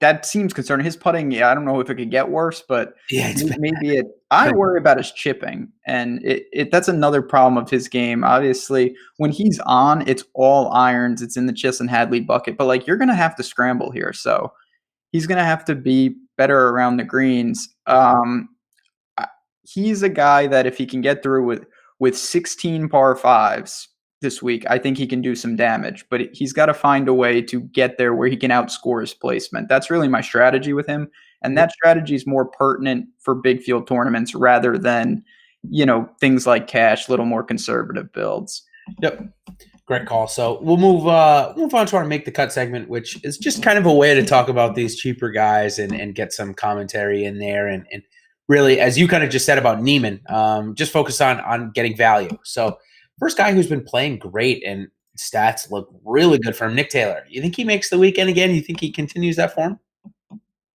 That seems concerning. His putting, I don't know if it could get worse, but maybe I worry about his chipping, and that's another problem of his game. Obviously, when he's on, it's all irons. It's in the Chis and Hadley bucket, but like you're going to have to scramble here, so he's going to have to be better around the greens. He's a guy that if he can get through with 16 par 5s this week, I think he can do some damage, but he's got to find a way to get there where he can outscore his placement. That's really my strategy with him. And that strategy is more pertinent for big field tournaments rather than, things like cash, little more conservative builds. Yep. Great call. So we'll move on to our Make the Cut segment, which is just kind of a way to talk about these cheaper guys and get some commentary in there. And really, as you kind of just said about Neiman, just focus on getting value. So first guy who's been playing great and stats look really good for him, Nick Taylor. You think he makes the weekend again? You think he continues that form?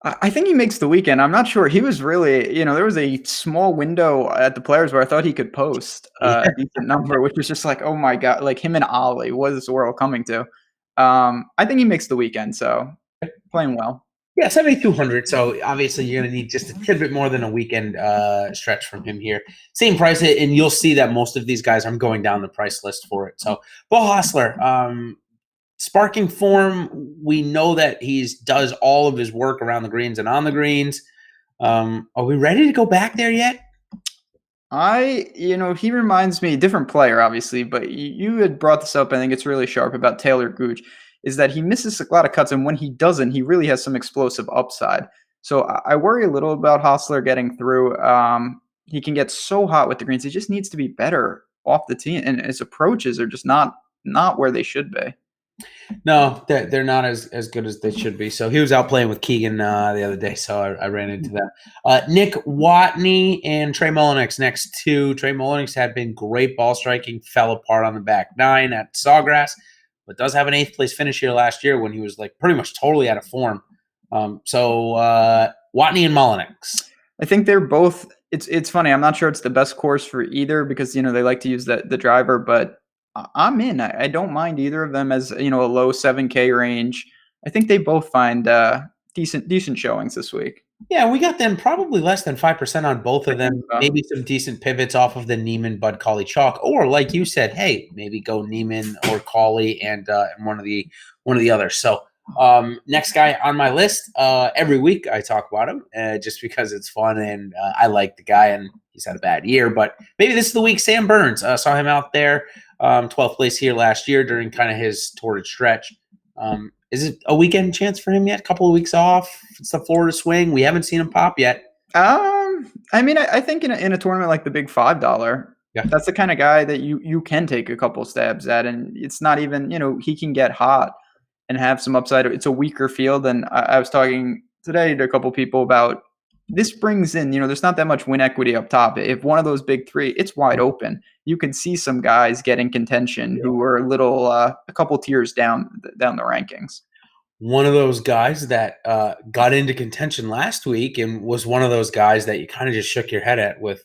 I think he makes the weekend. I'm not sure. He was really, there was a small window at the Players where I thought he could post a decent number, which was just like, oh my God, like him and Ollie, what is the world coming to? I think he makes the weekend, so playing well. Yeah, 7,200. So obviously you're going to need just a tidbit more than a weekend stretch from him here. Same price, and you'll see that most of these guys, I'm going down the price list for it. So Bo Hostler, sparking form. We know that he does all of his work around the greens and on the greens. Are we ready to go back there yet? He reminds me, different player, obviously, but you had brought this up. I think it's really sharp about Taylor Gooch, is that he misses a lot of cuts, and when he doesn't, he really has some explosive upside. So I worry a little about Hostler getting through. He can get so hot with the greens. He just needs to be better off the tee, and his approaches are just not where they should be. No, they're not as good as they should be. So he was out playing with Keegan the other day, so I ran into that. Nick Watney and Trey Mullinax next two. Trey Mullinax had been great ball striking, fell apart on the back nine at Sawgrass, but does have an 8th place finish here last year when he was like pretty much totally out of form. So Watney and Mullinax. I think they're both. It's funny. I'm not sure it's the best course for either because they like to use the driver, but I'm in. I don't mind either of them as a low 7K range. I think they both find decent showings this week. Yeah, we got them probably less than 5% on both of them. Maybe some decent pivots off of the Neiman Bud Cauley chalk, or like you said, hey, maybe go Neiman or Cauley and one of the others. So next guy on my list. Every week I talk about him just because it's fun and I like the guy and he's had a bad year. But maybe this is the week. Sam Burns, saw him out there, 12th place here last year during kind of his torrid stretch. Is it a weekend chance for him yet? A couple of weeks off. It's the Florida swing. We haven't seen him pop yet. I mean, I think in a tournament like the big $5, that's the kind of guy that you can take a couple stabs at, and it's not even he can get hot and have some upside. It's a weaker field, and I was talking today to a couple people about this brings in, there's not that much win equity up top. If one of those big three, it's wide open. You can see some guys get in contention who were a couple tiers down the rankings. One of those guys that got into contention last week and was one of those guys that you kind of just shook your head at with,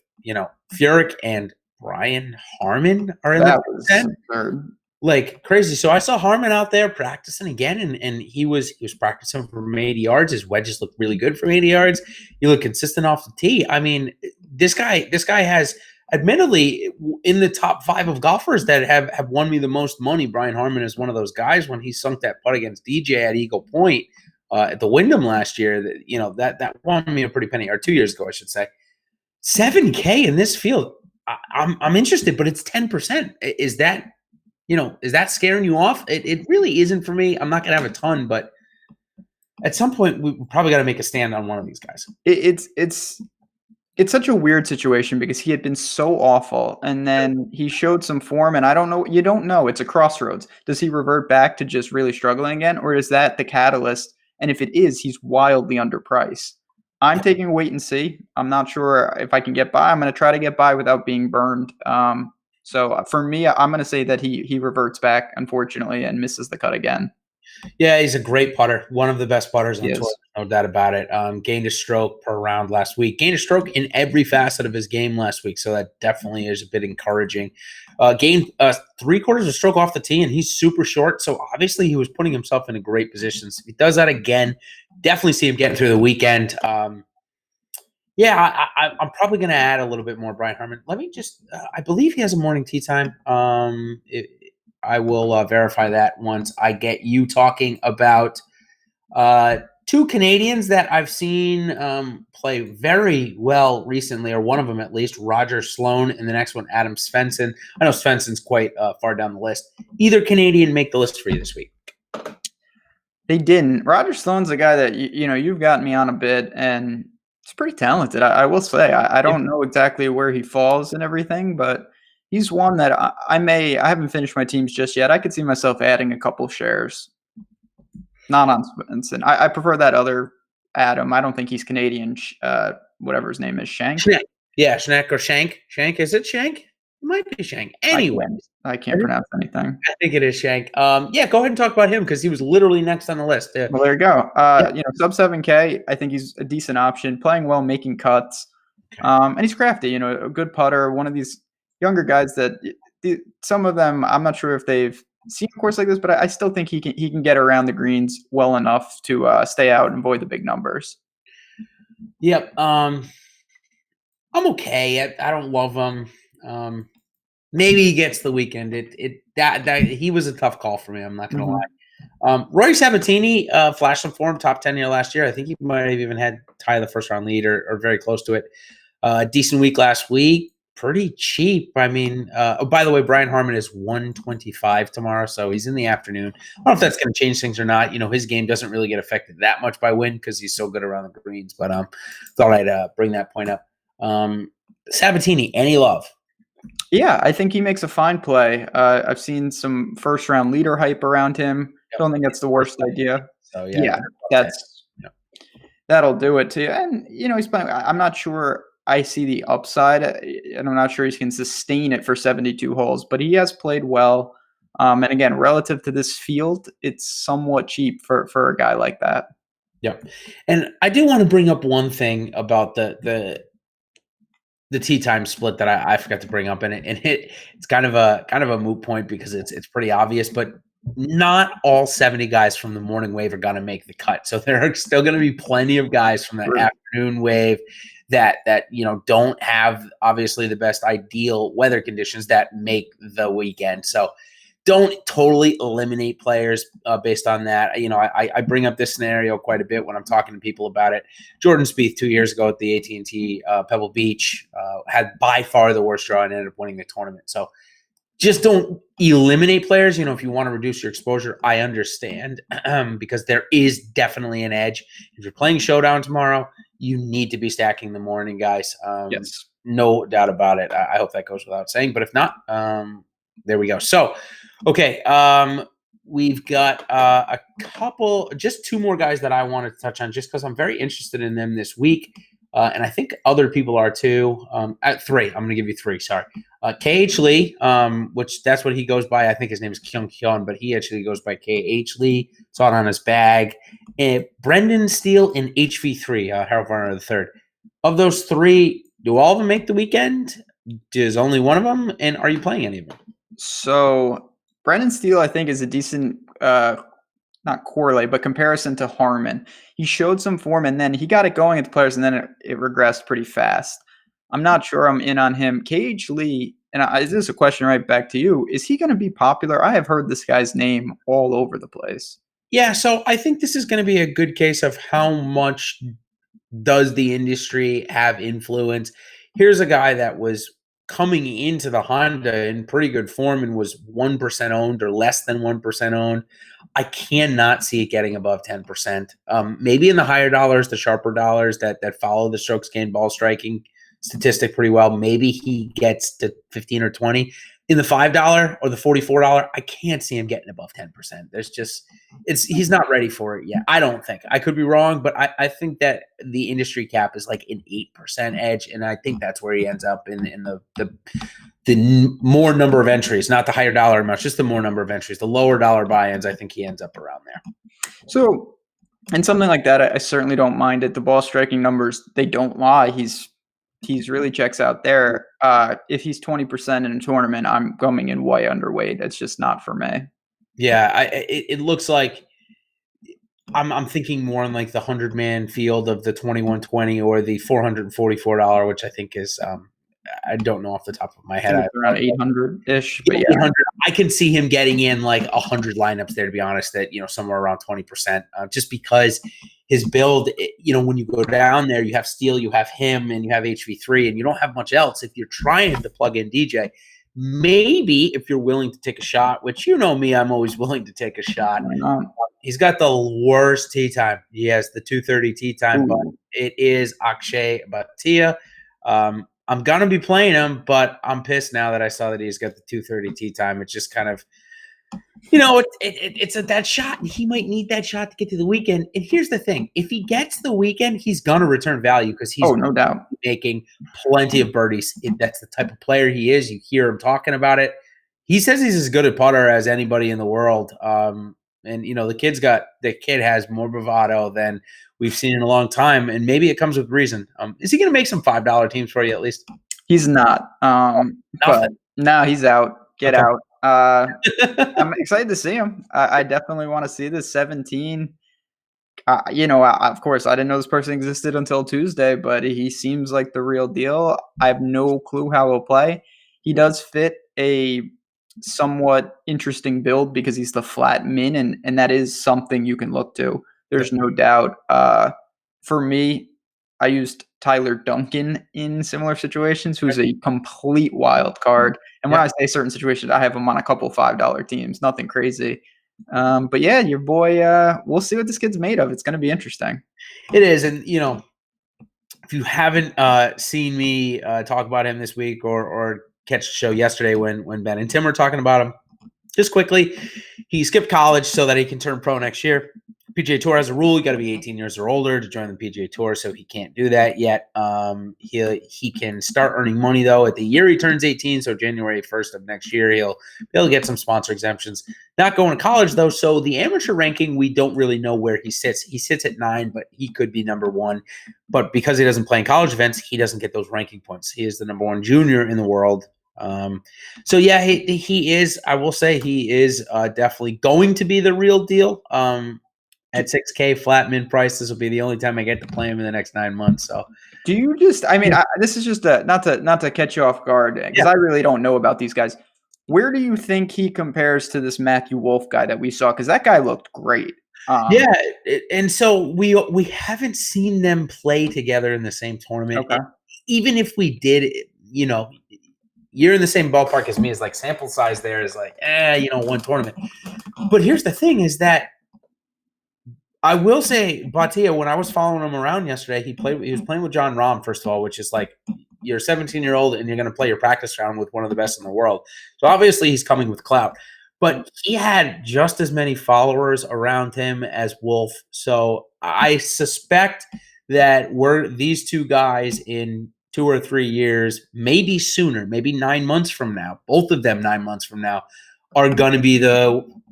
Furyk and Brian Harman are in that the was like crazy. So I saw Harman out there practicing again, and he was practicing from 80 yards. His wedges look really good from 80 yards. He looked consistent off the tee. I mean, this guy has admittedly in the top 5 of golfers that have won me the most money. Brian Harman is one of those guys. When he sunk that putt against DJ at Eagle Point at the Wyndham last year, that won me a pretty penny, or 2 years ago, I should say. 7K in this field. I'm interested, but it's 10%. Is that scaring you off? It really isn't for me. I'm not going to have a ton, but at some point we probably got to make a stand on one of these guys. It's such a weird situation because he had been so awful and then he showed some form, and I don't know. You don't know. It's a crossroads. Does he revert back to just really struggling again, or is that the catalyst? And if it is, he's wildly underpriced. I'm taking a wait and see. I'm not sure if I can get by. I'm going to try to get by without being burned. So for me, I'm going to say that he reverts back, unfortunately, and misses the cut again. Yeah, he's a great putter. One of the best putters on tour, no doubt about it. Gained a stroke per round last week. Gained a stroke in every facet of his game last week, so that definitely is a bit encouraging. Gained 3/4 of a stroke off the tee, and he's super short, so obviously he was putting himself in a great position. So if he does that again, definitely see him getting through the weekend. Yeah, I'm probably going to add a little bit more Brian Harman. Let me just I believe he has a morning tee time. I will verify that once I get you talking about 2 Canadians that I've seen play very well recently, or one of them at least, Roger Sloan, and the next one, Adam Svensson. I know Svensson's quite far down the list. Either Canadian make the list for you this week? They didn't. Roger Sloan's a guy that you've gotten me on a bit, and he's pretty talented. I will say. I don't know exactly where he falls and everything, but he's one that I haven't finished my teams just yet. I could see myself adding a couple shares. Not on Svensson. I prefer that other Adam. I don't think he's Canadian. Whatever his name is, Shank. Yeah, Schneck or Shank. Shank, is it Shank? It might be Shank. Anyway. I can't pronounce anything. I think it is Shank. Yeah, go ahead and talk about him because he was literally next on the list. Well, there you go. Sub 7K, I think he's a decent option. Playing well, making cuts. Okay. And he's crafty, a good putter. One of these younger guys that some of them, I'm not sure if they've seen a course like this, but I still think he can get around the greens well enough to stay out and avoid the big numbers. Yep. I'm okay. I don't love him. Maybe he gets the weekend. That he was a tough call for me. I'm not gonna lie. Rory Sabatini flashed some form, top 10 year last year. I think he might have even had tie the first round lead or very close to it. Decent week last week. Pretty cheap. I mean, by the way, Brian Harman is 125 tomorrow, so he's in the afternoon. I don't know if that's going to change things or not. His game doesn't really get affected that much by wind because he's so good around the greens. But thought I'd bring that point up. Sabatini, any love? Yeah, I think he makes a fine play. I've seen some first-round leader hype around him. Yep. Don't think that's the worst idea. So yeah, Yeah, they're above 10. that's Yep. that'll do it too. And he's playing. I'm not sure I see the upside, and I'm not sure he can sustain it for 72 holes. But he has played well. And again, relative to this field, it's somewhat cheap for a guy like that. Yep. And I do want to bring up one thing about the tee time split that I forgot to bring up, and it's kind of a moot point because it's pretty obvious, but not all 70 guys from the morning wave are going to make the cut. So there are still going to be plenty of guys from the Right. afternoon wave that don't have obviously the best ideal weather conditions that make the weekend. So don't totally eliminate players based on that. I bring up this scenario quite a bit when I'm talking to people about it. Jordan Spieth 2 years ago at the AT&T Pebble Beach had by far the worst draw and ended up winning the tournament. So just don't eliminate players. If you want to reduce your exposure, I understand because there is definitely an edge. If you're playing Showdown tomorrow, you need to be stacking the morning, guys. Yes. No doubt about it. I hope that goes without saying. But if not, there we go. So, okay. We've got just two more guys that I wanted to touch on just because I'm very interested in them this week. And I think other people are too. At three, I'm going to give you three. Sorry. KH Lee, which that's what he goes by. I think his name is Kyung Hyun, but he actually goes by KH Lee. Saw it on his bag. And Brendan Steele and HV3, Harold Varner III. Of those three, do all of them make the weekend? Does only one of them? And are you playing any of them? So Brendan Steele, I think, is a decent not correlate, but comparison to Harmon. He showed some form, and then he got it going at the Players, and then it regressed pretty fast. I'm not sure I'm in on him. KH Lee, and this is a question right back to you. Is he going to be popular? I have heard this guy's name all over the place. Yeah, so I think this is going to be a good case of how much does the industry have influence. Here's a guy that was coming into the Honda in pretty good form and was 1% owned or less than 1% owned. I cannot see it getting above 10%. Maybe in the higher dollars, the sharper dollars that follow the strokes gained ball striking statistic pretty well. Maybe he gets to 15 or 20. In the $5 or the $44, I can't see him getting above 10%. He's not ready for it yet. I don't think. I could be wrong, but I think that the industry cap is like an 8% edge, and I think that's where he ends up in the more number of entries, not the higher dollar amounts, just the more number of entries. The lower dollar buy-ins, I think he ends up around there. So, and something like that, I certainly don't mind it. The ball striking numbers, they don't lie. He's really checks out there. If he's 20% in a tournament, I'm coming in way underweight. It's just not for me. Yeah, it looks like I'm thinking more on like the 100-man field of the 2120 or the $444, which I think is I don't know off the top of my head. Around 800-ish, but yeah. 800. I can see him getting in like 100 lineups there, to be honest, that, somewhere around 20%, just because his build, when you go down there, you have Steele, you have him, and you have HV3, and you don't have much else. If you're trying to plug in DJ, maybe if you're willing to take a shot, which me, I'm always willing to take a shot. He's got the worst tee time. He has the 2:30 tee time, but it is Akshay Bhatia. I'm going to be playing him, but I'm pissed now that I saw that he's got the 2:30 tee time. It's just kind of, it's that shot, and he might need that shot to get to the weekend. And here's the thing. If he gets the weekend, he's going to return value because he's no doubt making plenty of birdies. That's the type of player he is. You hear him talking about it. He says he's as good a putter as anybody in the world. And the kid has more bravado than we've seen in a long time, and maybe it comes with reason. Is he going to make some $5 teams for you at least? He's not. But no, he's out. Get out. I'm excited to see him. I definitely want to see this 17. Of course, I didn't know this person existed until Tuesday, but he seems like the real deal. I have no clue how he'll play. He does fit a somewhat interesting build because he's the flat min, and that is something you can look to. There's no doubt. For me, I used Tyler Duncan in similar situations, who's a complete wild card. And when I say certain situations, I have him on a couple $5 teams, nothing crazy. But yeah, your boy, we'll see what this kid's made of. It's going to be interesting. It is. And, if you haven't seen me talk about him this week or catch the show yesterday when Ben and Tim were talking about him. Just quickly, he skipped college so that he can turn pro next year. PGA Tour has a rule: you got to be 18 years or older to join the PGA Tour, so he can't do that yet. He can start earning money though at the year he turns 18, so January 1st of next year he'll be able to get some sponsor exemptions. Not going to college though, so the amateur ranking we don't really know where he sits. He sits at 9, but he could be number 1. But because he doesn't play in college events, he doesn't get those ranking points. He is the number 1 junior in the world. So yeah, he is. I will say he is definitely going to be the real deal. At $6K flat min price, this will be the only time I get to play him in the next 9 months. So, do you just? I mean, this is just not to catch you off guard because I really don't know about these guys. Where do you think he compares to this Matthew Wolff guy that we saw? Because that guy looked great. And so we haven't seen them play together in the same tournament. Okay. Even if we did, you're in the same ballpark as me. Is like sample size there is like, one tournament. But here's the thing: is that I will say, Batia, when I was following him around yesterday, he was playing with John Rahm, first of all, which is like you're a 17-year-old and you're going to play your practice round with one of the best in the world. So obviously he's coming with clout. But he had just as many followers around him as Wolff. So I suspect that these two guys in 2 or 3 years, maybe sooner, maybe 9 months from now, both of them 9 months from now, are going to be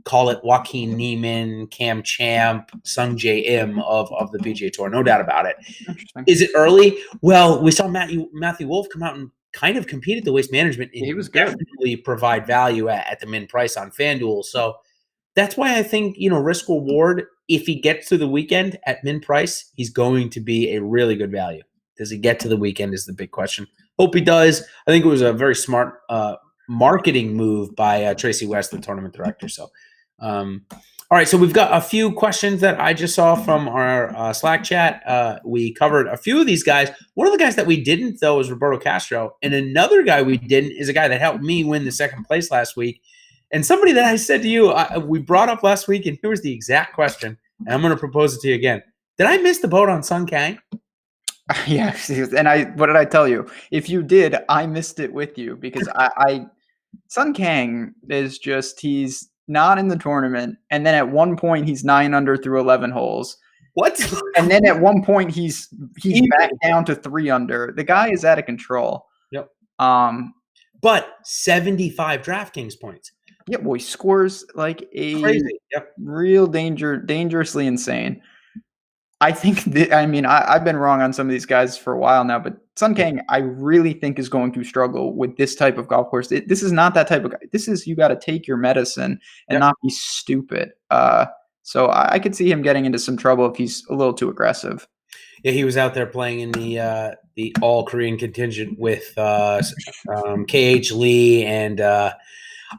call it Joaquin Niemann, Cam Champ, Sung J M of the PGA Tour. No doubt about it. Is it early? Well, we saw Matthew Wolff come out and kind of compete at the Waste Management. And he was good. Definitely provide value at the min price on FanDuel. So that's why I think, risk reward, if he gets to the weekend at min price, he's going to be a really good value. Does he get to the weekend is the big question. Hope he does. I think it was a very smart marketing move by Tracy West, the tournament director. So, all right. So we've got a few questions that I just saw from our Slack chat. We covered a few of these guys. One of the guys that we didn't, though, is Roberto Castro. And another guy we didn't is a guy that helped me win the second place last week. And somebody that I said to you, we brought up last week, and here was the exact question. And I'm going to propose it to you again. Did I miss the boat on Sung Kang? Yes, and what did I tell you? If you did, I missed it with you because Sung Kang is just he's not in the tournament, and then at one point he's 9 under through 11 holes. What? And then at one point he's back down to 3 under. The guy is out of control. Yep. But 75 DraftKings points. Yeah, boy, scores like a crazy. Yep. Real dangerously insane. I think I've been wrong on some of these guys for a while now, but Sung Kang, I really think is going to struggle with this type of golf course. This is not that type of guy. This is you got to take your medicine and not be stupid. So I could see him getting into some trouble if he's a little too aggressive. Yeah, he was out there playing in the all Korean contingent with KH Lee, and I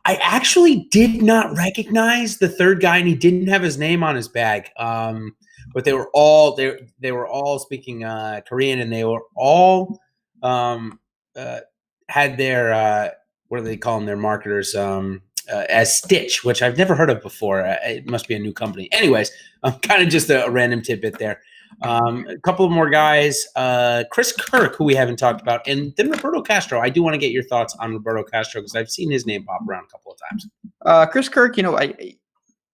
actually did not recognize the third guy, and he didn't have his name on his bag. But they were all speaking Korean, and they were all had their what do they call them? Their marketers as Stitch, which I've never heard of before. It must be a new company. Anyways, kind of just a random tidbit there. A couple of more guys. Chris Kirk, who we haven't talked about, and then Roberto Castro. I do want to get your thoughts on Roberto Castro because I've seen his name pop around a couple of times. Chris Kirk,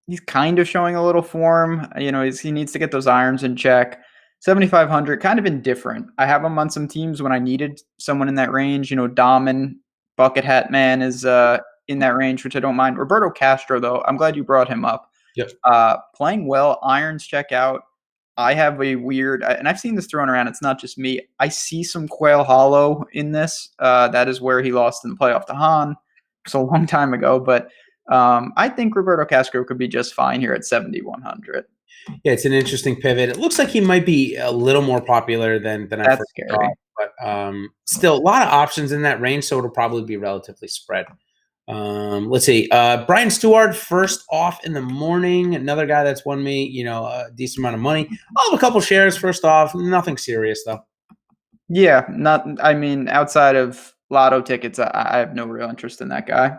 he's kind of showing a little form. He needs to get those irons in check. 7,500, kind of indifferent. I have him on some teams when I needed someone in that range. Dahmen, Bucket Hat Man is in that range, which I don't mind. Roberto Castro, though, I'm glad you brought him up. Yep. Playing well, irons check out. I have a weird, and I've seen this thrown around. It's not just me. I see some Quail Hollow in this. That is where he lost in the playoff to Hahn. It's a long time ago, but I think Roberto Castro could be just fine here at 7,100. Yeah, it's an interesting pivot. It looks like he might be a little more popular than I first thought, but still a lot of options in that range, so it'll probably be relatively spread. Let's see. Brian Stewart first off in the morning. Another guy that's won me, a decent amount of money. I'll have a couple shares first off. Nothing serious though. Yeah, outside of lotto tickets, I have no real interest in that guy.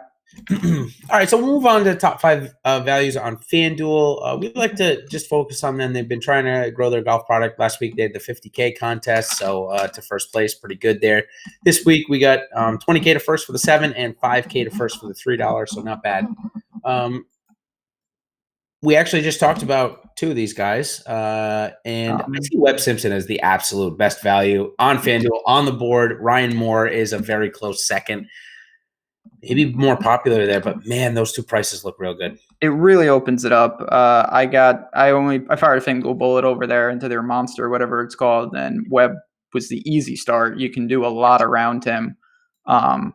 All right, so we'll move on to top 5 values on FanDuel. We like to just focus on them. They've been trying to grow their golf product. Last week they had the 50K contest, so to first place, pretty good there. This week we got 20K to first for the 7 and 5K to first for the $3, so not bad. We actually just talked about 2 of these guys, and I see Webb Simpson as the absolute best value on FanDuel on the board. Ryan Moore is a very close second. Maybe more popular there, but man, those 2 prices look real good. It really opens it up. I fired a FanDuel bullet over there into their monster, whatever it's called, and Webb was the easy start. You can do a lot around him. I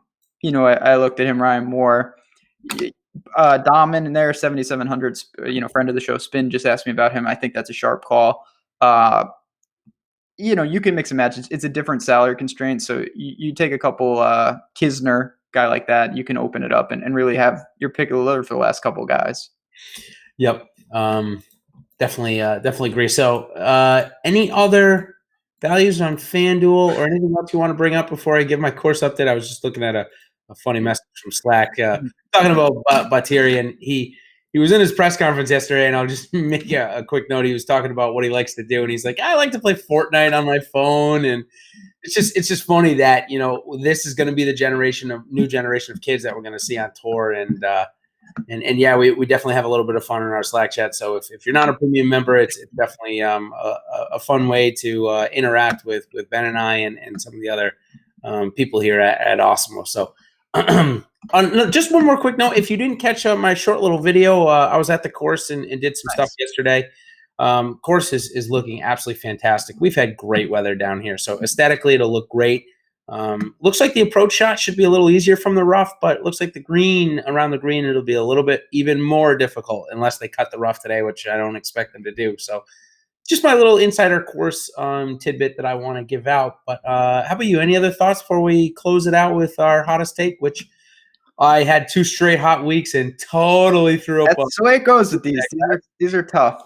looked at him, Ryan Moore. Dahmen in there, 7,700. Friend of the show, Spin, just asked me about him. I think that's a sharp call. You can mix and match. It's a different salary constraint, so you take a couple Kisner. Guy like that, you can open it up and really have your pick of the litter for the last couple of guys. Yep. Definitely agree. So any other values on FanDuel or anything else you want to bring up before I give my course update? I was just looking at a funny message from Slack talking about Battieri, and he was in his press conference yesterday, and I'll just make a quick note. He was talking about what he likes to do, and he's like, I like to play Fortnite on my phone, and it's just funny that this is going to be the new generation of kids that we're going to see on tour, and yeah, we definitely have a little bit of fun in our Slack chat. So if you're not a premium member, it's definitely a fun way to interact with Ben and I and some of the other people here at Awesemo. So just one more quick note: if you didn't catch my short little video, I was at the course and did some stuff yesterday. Course is looking absolutely fantastic. We've had great weather down here, so aesthetically it'll look great. Looks like the approach shot should be a little easier from the rough, but it looks like around the green it'll be a little bit even more difficult unless they cut the rough today, which I don't expect them to do. So just my little insider course tidbit that I want to give out. But how about you? Any other thoughts before we close it out with our hottest take, which I had 2 straight hot weeks and totally threw up. That's the way it goes with these. These are tough.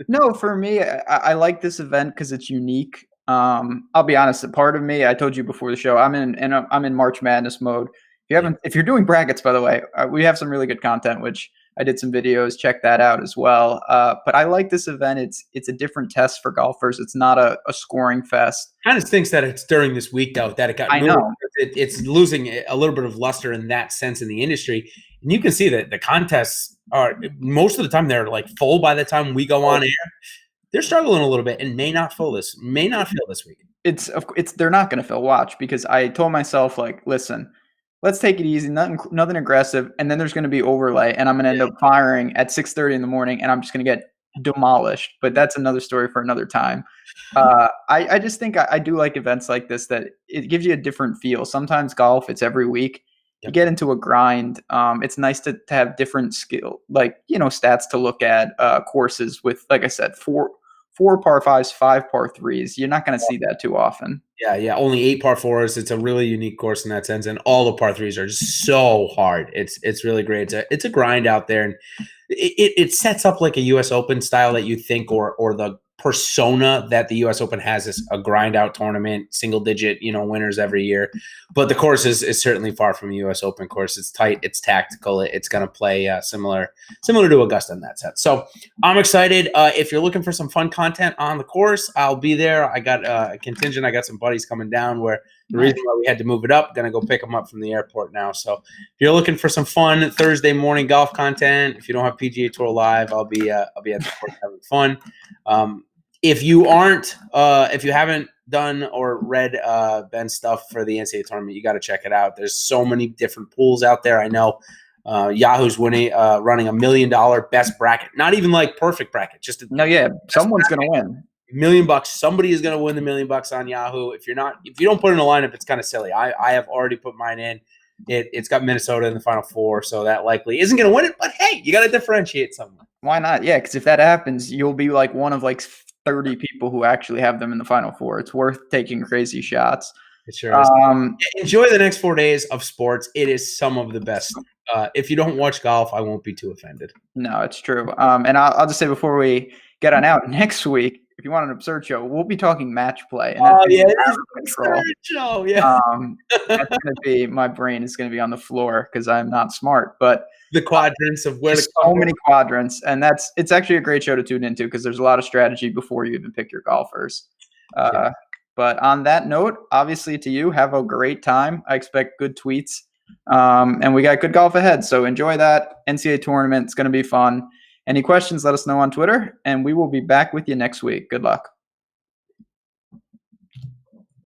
No, for me, I like this event because it's unique. I'll be honest. A part of me, I told you before the show, I'm in March Madness mode. If you're doing brackets, by the way, we have some really good content, which I did some videos. Check that out as well. But I like this event. It's a different test for golfers. It's not a scoring fest. Kind of thinks that it's during this week though that it got. I know it's losing a little bit of luster in that sense in the industry, and you can see that the contests are most of the time they're like full by the time we go on air. They're struggling a little bit and may not fill this week. They're not going to fill. Watch, because I told myself, like, listen, let's take it easy, nothing aggressive, and then there's going to be overlay, and I'm going to end up firing at 6:30 in the morning, and I'm just going to get demolished. But that's another story for another time. I just think I do like events like this, that it gives you a different feel. Sometimes golf, it's every week. You get into a grind. It's nice to have different skill, stats to look at, courses with, like I said, four par fives, 5 par threes. You're not going to see that too often. Yeah. Only 8 par fours. It's a really unique course in that sense, and all the par threes are just so hard. It's really great. It's a grind out there, and it sets up like a U.S. Open style that you think, or the persona that the U.S. Open has is a grind out tournament, single digit, winners every year. But the course is certainly far from a U.S. Open course. It's tight, it's tactical, it's going to play similar to Augusta in that sense. So I'm excited. If you're looking for some fun content on the course, I'll be there. I got a contingent. I got some buddies coming down where the reason why we had to move it up, going to go pick them up from the airport now. So if you're looking for some fun Thursday morning golf content, if you don't have PGA Tour Live, I'll be at the course having fun. If you haven't done or read Ben's stuff for the NCAA tournament, you got to check it out. There's so many different pools out there. I know Yahoo's running $1 million best bracket, not even like perfect bracket. Someone's going to win. $1 million. Somebody is going to win the $1 million on Yahoo. If you don't put in a lineup, it's kind of silly. I have already put mine in. It's got Minnesota in the Final Four, so that likely isn't going to win it. But hey, you got to differentiate somewhere. Why not? Yeah, because if that happens, you'll be like one of 30 people who actually have them in the Final Four. It's worth taking crazy shots. It sure is. Enjoy the next 4 days of sports. It is some of the best. If you don't watch golf, I won't be too offended. No, it's true. And I'll just say before we get on out, next week, if you want an absurd show, we'll be talking match play. And Oh that's yeah, out it is of an control. absurd show. Yeah, That's going to be, my brain is going to be on the floor because I'm not smart. But the quadrants of where there's to so many quadrants, and it's actually a great show to tune into because there's a lot of strategy before you even pick your golfers. But on that note, obviously to you, have a great time. I expect good tweets, and we got good golf ahead. So enjoy that NCAA tournament. It's going to be fun. Any questions, let us know on Twitter, and we will be back with you next week. Good luck.